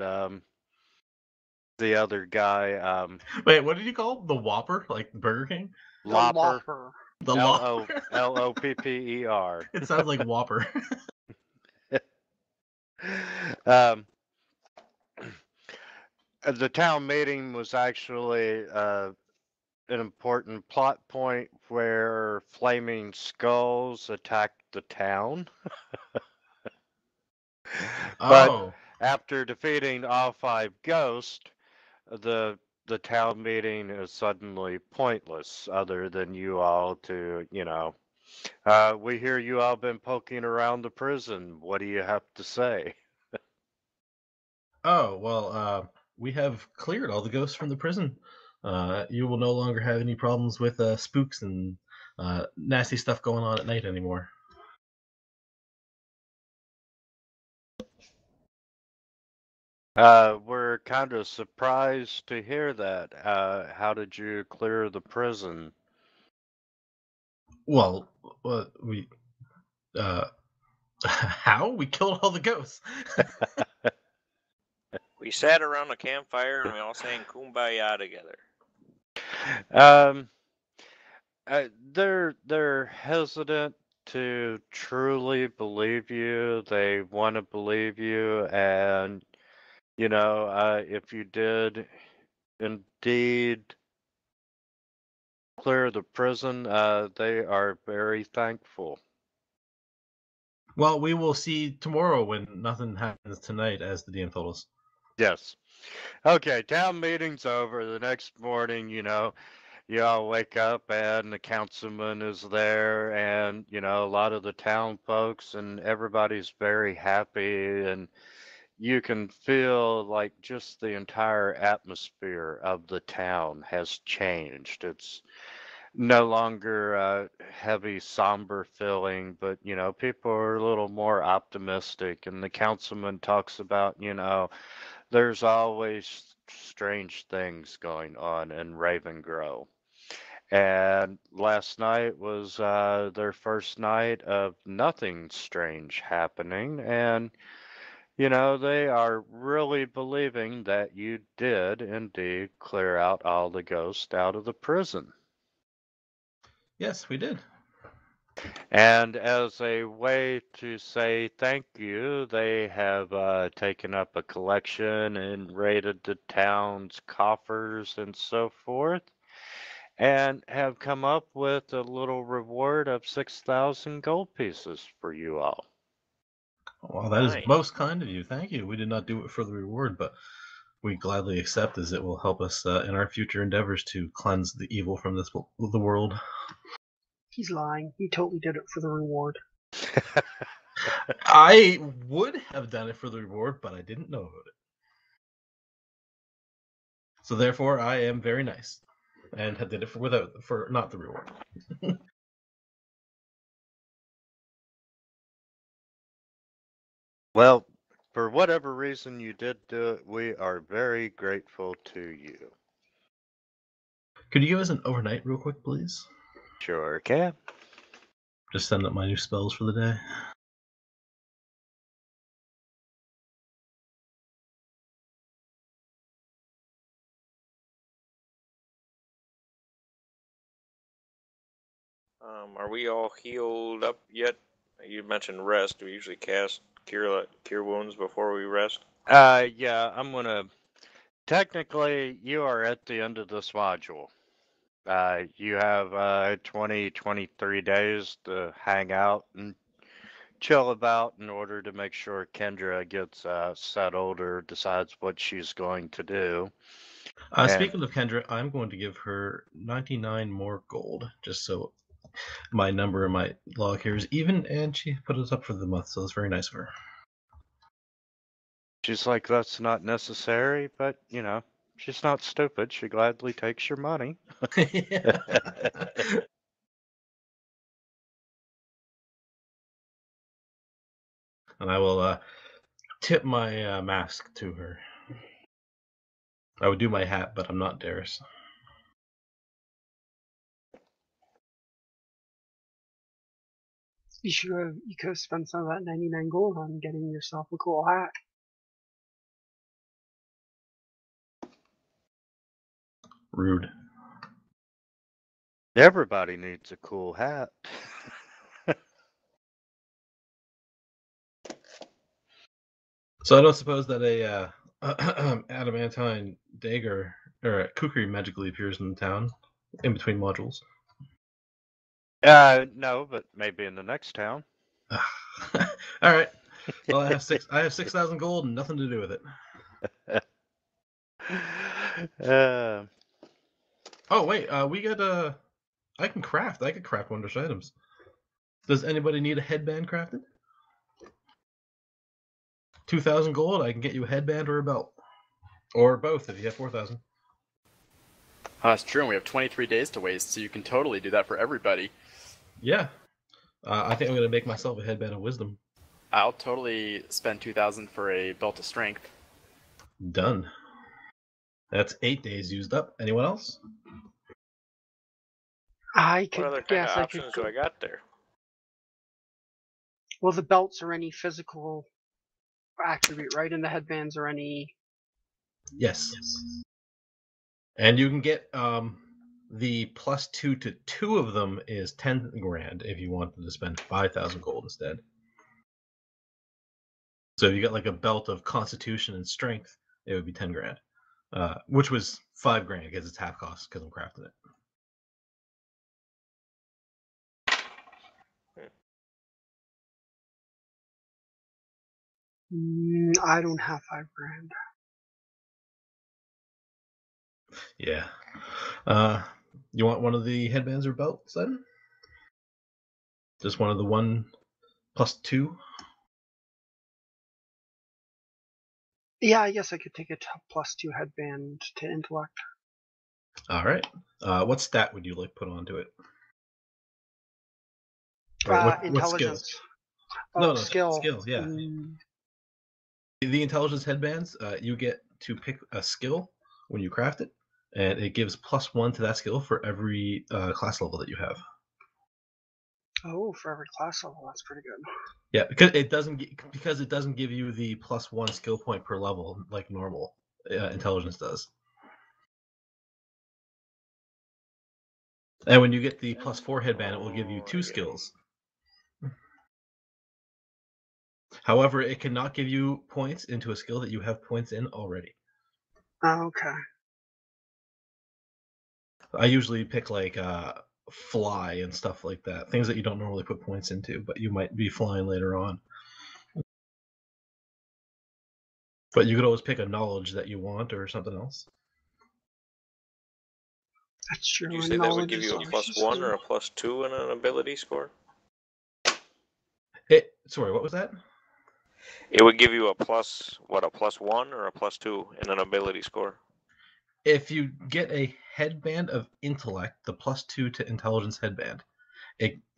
the other guy, Wait, what did you call him? The Whopper, like Burger King? The Lopper, Lopper. The Lopper. Lopper. It sounds like Whopper. The town meeting was actually an important plot point where flaming skulls attacked the town. But Oh, after defeating all 5 ghosts, the town meeting is suddenly pointless, other than you all to, we hear you all been poking around the prison. What do you have to say? well, we have cleared all the ghosts from the prison. You will no longer have any problems with spooks and nasty stuff going on at night anymore. We're kind of surprised to hear that. How did you clear the prison? Well, we how we killed all the ghosts? We sat around a campfire and we all sang "Kumbaya" together. They're hesitant to truly believe you. They want to believe you, and if you did indeed clear the prison, they are very thankful. Well, we will see tomorrow when nothing happens tonight, as the DM told us. Yes. Okay, town meeting's over. The next morning, you all wake up and the councilman is there, and a lot of the town folks, and everybody's very happy, and you can feel like just the entire atmosphere of the town has changed. It's no longer a heavy, somber feeling, but people are a little more optimistic, and the councilman talks about, there's always strange things going on in Ravengrow. And last night was their first night of nothing strange happening. And, they are really believing that you did indeed clear out all the ghosts out of the prison. Yes, we did. And as a way to say thank you, they have taken up a collection and raided the town's coffers and so forth, and have come up with a little reward of 6,000 gold pieces for you all. Well, that is Nice. most kind of you. Thank you. We did not do it for the reward, but we gladly accept, as it will help us in our future endeavors to cleanse the evil from the world. He's lying. He totally did it for the reward. I would have done it for the reward, but I didn't know about it. So therefore, I am very nice, and did it for not the reward. Well, for whatever reason you did do it, we are very grateful to you. Could you give us an overnight real quick, please? Sure can. Just send up my new spells for the day. Are we all healed up yet? You mentioned rest. Do we usually cast cure wounds before we rest? Yeah, I'm gonna. Technically, you are at the end of this module. You have 23 days to hang out and chill about in order to make sure Kendra gets settled or decides what she's going to do. And- Speaking of Kendra, I'm going to give her 99 more gold, just so my number in my log here is even, and she put us up for the month, so it's very nice of her. She's like, that's not necessary, but you know, she's not stupid. She gladly takes your money. And I will tip my mask to her. I would do my hat, but I'm not Darius. You could have spent some of that 99 gold on getting yourself a cool hat. Rude. Everybody needs a cool hat. So I don't suppose that a adamantine dagger or a kukri magically appears in the town in between modules. No, but maybe in the next town. All right. Well, I have 6,000 gold and nothing to do with it. Oh wait, we got I could craft wondrous items. Does anybody need a headband crafted? 2,000 gold, I can get you a headband or a belt. Or both if you have 4,000. That's true, and we have 23 days to waste, so you can totally do that for everybody. Yeah. I think I'm going to make myself a headband of wisdom. I'll totally spend 2,000 for a belt of strength. Done. That's 8 days used up. Anyone else? I could What other kind guess of I options could do I got there? Well, the belts are any physical attribute, right? And the headbands are any. Yes. And you can get the +2 to 2 of them is 10 grand if you wanted to spend 5,000 gold instead. So if you got like a belt of constitution and strength, it would be 10 grand. Which was 5 grand because it's half cost because I'm crafting it. I don't have 5 grand. Yeah. You want one of the headbands or belts then? Just one of the 1 +2? Yeah, I guess I could take a +2 headband to intellect. All right. What stat would you like put onto it? Or what Intelligence. skill? Oh, No, skill. Skill, yeah. The intelligence headbands, you get to pick a skill when you craft it, and it gives +1 to that skill for every class level that you have. Oh, for every class level, that's pretty good. Yeah, because it doesn't give you the +1 skill point per level like normal intelligence does. And when you get the +4 headband, it will give you 2 skills. However, it cannot give you points into a skill that you have points in already. Okay. I usually pick like fly and stuff like that, things that you don't normally put points into, but you might be flying later on. But you could always pick a knowledge that you want or something else. That's true. Did you say that would give you a +1 or a +2 in an ability score? Sorry, what was that? It would give you a +1 or a +2 in an ability score. If you get a headband of intellect, the +2 to intelligence headband,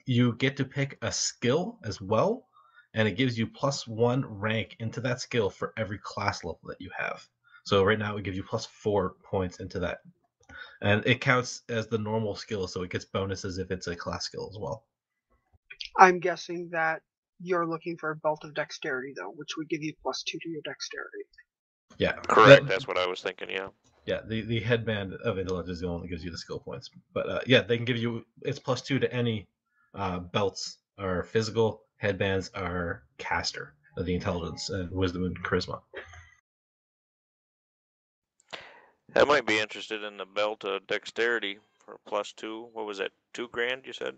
you get to pick a skill as well, and it gives you +1 rank into that skill for every class level that you have. So right now it gives you +4 points into that. And it counts as the normal skill, so it gets bonuses if it's a class skill as well. I'm guessing that you're looking for a belt of dexterity, though, which would give you +2 to your dexterity. Yeah. Correct, that's what I was thinking, yeah. Yeah, the headband of intellect is the one that gives you the skill points. But yeah, they can give you it's +2 to any belts are physical. Headbands are caster of the intelligence and wisdom and charisma. I might be interested in the belt of dexterity for +2. What was that? $2,000 you said?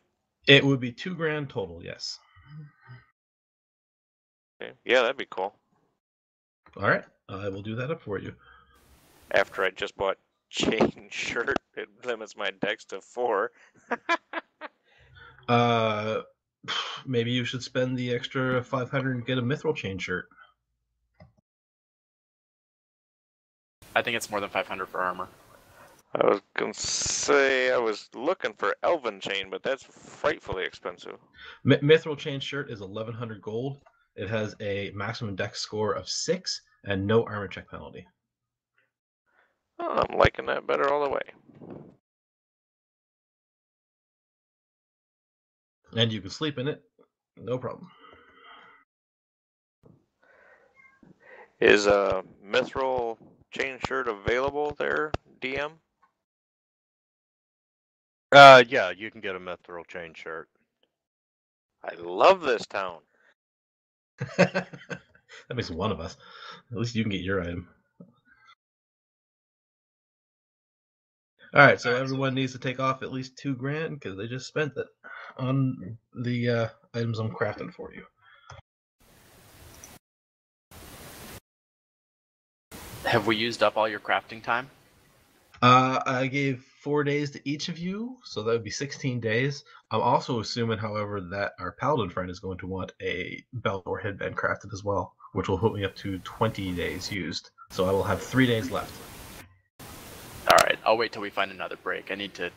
It would be $2,000 total. Yes. Okay. Yeah, that'd be cool. All right, I will do that up for you. After I just bought chain shirt, it limits my dex to 4. Maybe you should spend the extra 500 and get a mithril chain shirt. I think it's more than 500 for armor. I was gonna say I was looking for elven chain, but that's frightfully expensive. Mithril chain shirt is 1,100 gold. It has a maximum dex score of 6 and no armor check penalty. Oh, I'm liking that better all the way. And you can sleep in it, no problem. Is a mithril chain shirt available there, DM? Yeah, you can get a mithril chain shirt. I love this town. That makes one of us. At least you can get your item. All right, so everyone needs to take off at least $2,000 because they just spent it on the items I'm crafting for you. Have we used up all your crafting time? I gave 4 days to each of you, so that would be 16 days. I'm also assuming, however, that our paladin friend is going to want a belt or headband crafted as well, which will put me up to 20 days used. So I will have 3 days left. Alright, I'll wait till we find another break. I need to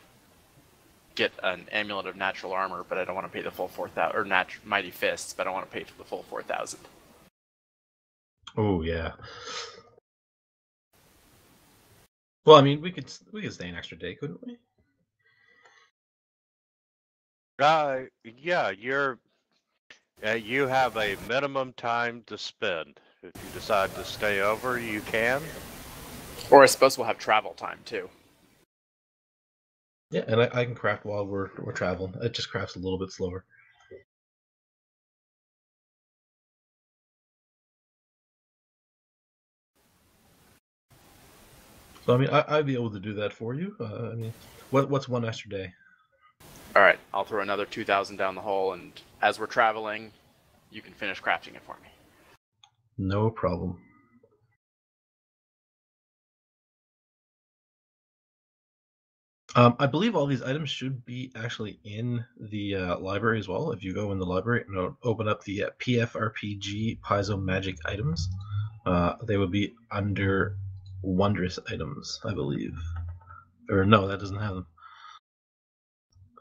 get an amulet of natural armor, but I don't want to pay the full 4,000, or mighty fists, but I don't want to pay for the full 4,000. Oh yeah. Well, I mean, we could stay an extra day, couldn't we? Yeah, you have a minimum time to spend. If you decide to stay over, you can. Or I suppose we'll have travel time too. Yeah, and I can craft while we're traveling. It just crafts a little bit slower. So I mean, I'd be able to do that for you. I mean, what's one extra day? Alright, I'll throw another 2,000 down the hole, and as we're traveling, you can finish crafting it for me. No problem. I believe all these items should be actually in the library as well. If you go in the library and open up the PFRPG Paizo Magic items, they would be under Wondrous items, I believe. Or no, that doesn't have them.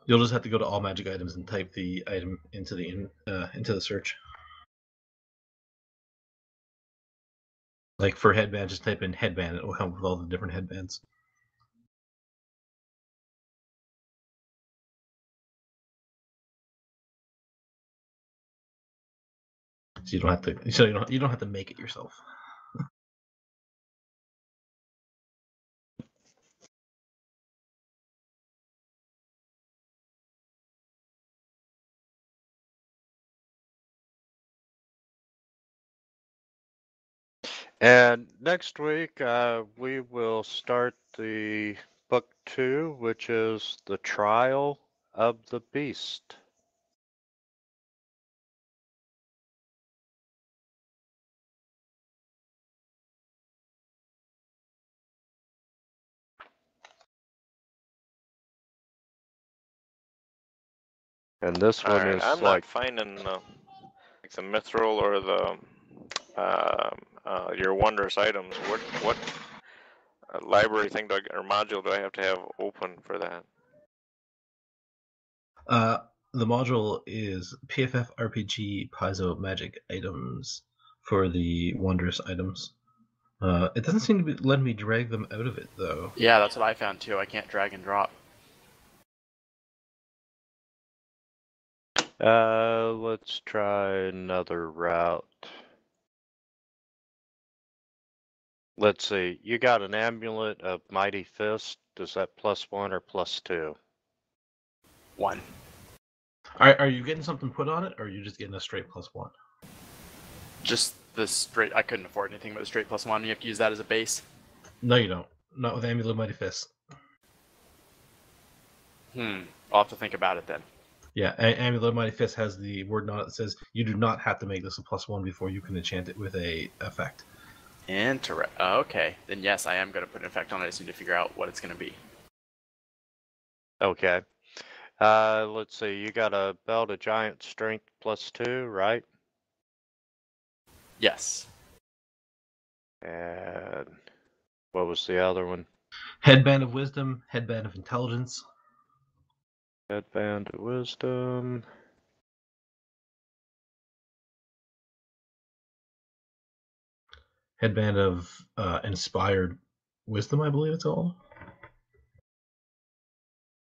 You'll just have to go to all magic items and type the item into the search. Like for headband, just type in headband. It will come with all the different headbands. So you don't have to. So you don't have to make it yourself. And next week, we will start the book 2, which is The Trial of the Beast. And this one Alright, is I'm like not finding the mithril or the your wondrous items. What library thing or module do I have to have open for that? The module is PFF RPG Paizo Magic items for the Wondrous items. It doesn't seem to be letting me drag them out of it though. Yeah, that's what I found too. I can't drag and drop. let's try another route. Let's see. You got an amulet of Mighty Fist. Is that +1 or +2? 1. Are you getting something put on it, or are you just getting a straight +1? Just the straight. I couldn't afford anything but a straight +1. You have to use that as a base. No, you don't. Not with Amulet of Mighty Fist. I'll have to think about it then. Yeah, Amulet of Mighty Fist has the word on it that says you do not have to make this a +1 before you can enchant it with a effect. Okay, then yes, I am going to put an effect on it. I just need to figure out what it's going to be. Okay. Let's see. You got a Belt of Giant Strength +2, right? Yes. And what was the other one? Headband of Wisdom, Headband of Intelligence. Headband of Wisdom. Headband of Inspired Wisdom, I believe it's called.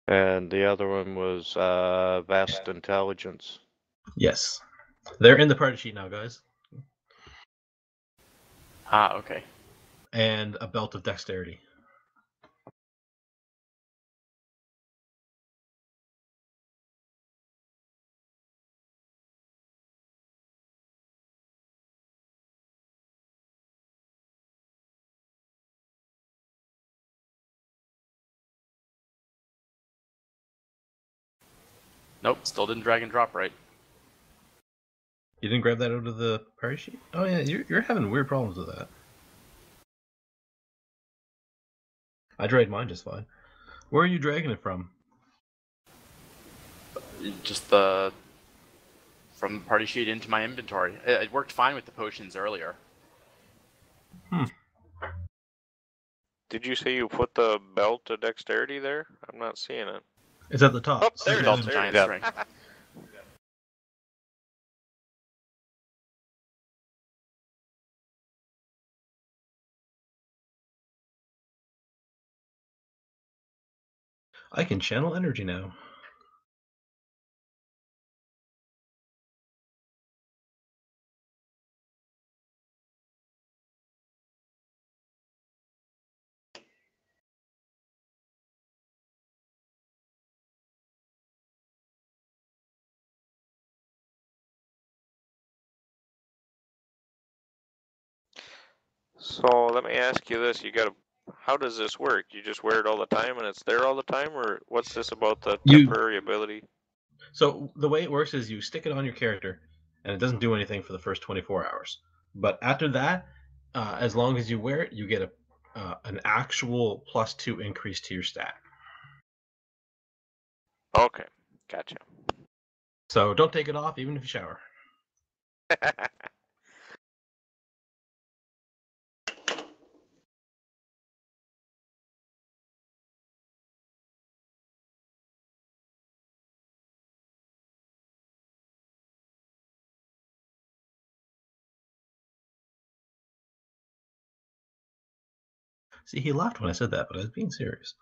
And the other one was Vast Intelligence. Yes. They're in the party sheet now, guys. Okay. And a Belt of Dexterity. Nope, still didn't drag and drop right. You didn't grab that out of the party sheet? Oh yeah, you're having weird problems with that. I dragged mine just fine. Where are you dragging it from? Just from the party sheet into my inventory. It worked fine with the potions earlier. Did you say you put the belt of dexterity there? I'm not seeing it. It's at the top. Oh, there it Belt is. of There Giant it is. Strength. I can channel energy now. So let me ask you this: how does this work? You just wear it all the time, and it's there all the time, or what's this about the temporary ability? So the way it works is you stick it on your character, and it doesn't do anything for the first 24 hours. But after that, as long as you wear it, you get an actual +2 increase to your stat. Okay, gotcha. So don't take it off, even if you shower. See, he laughed when I said that, but I was being serious.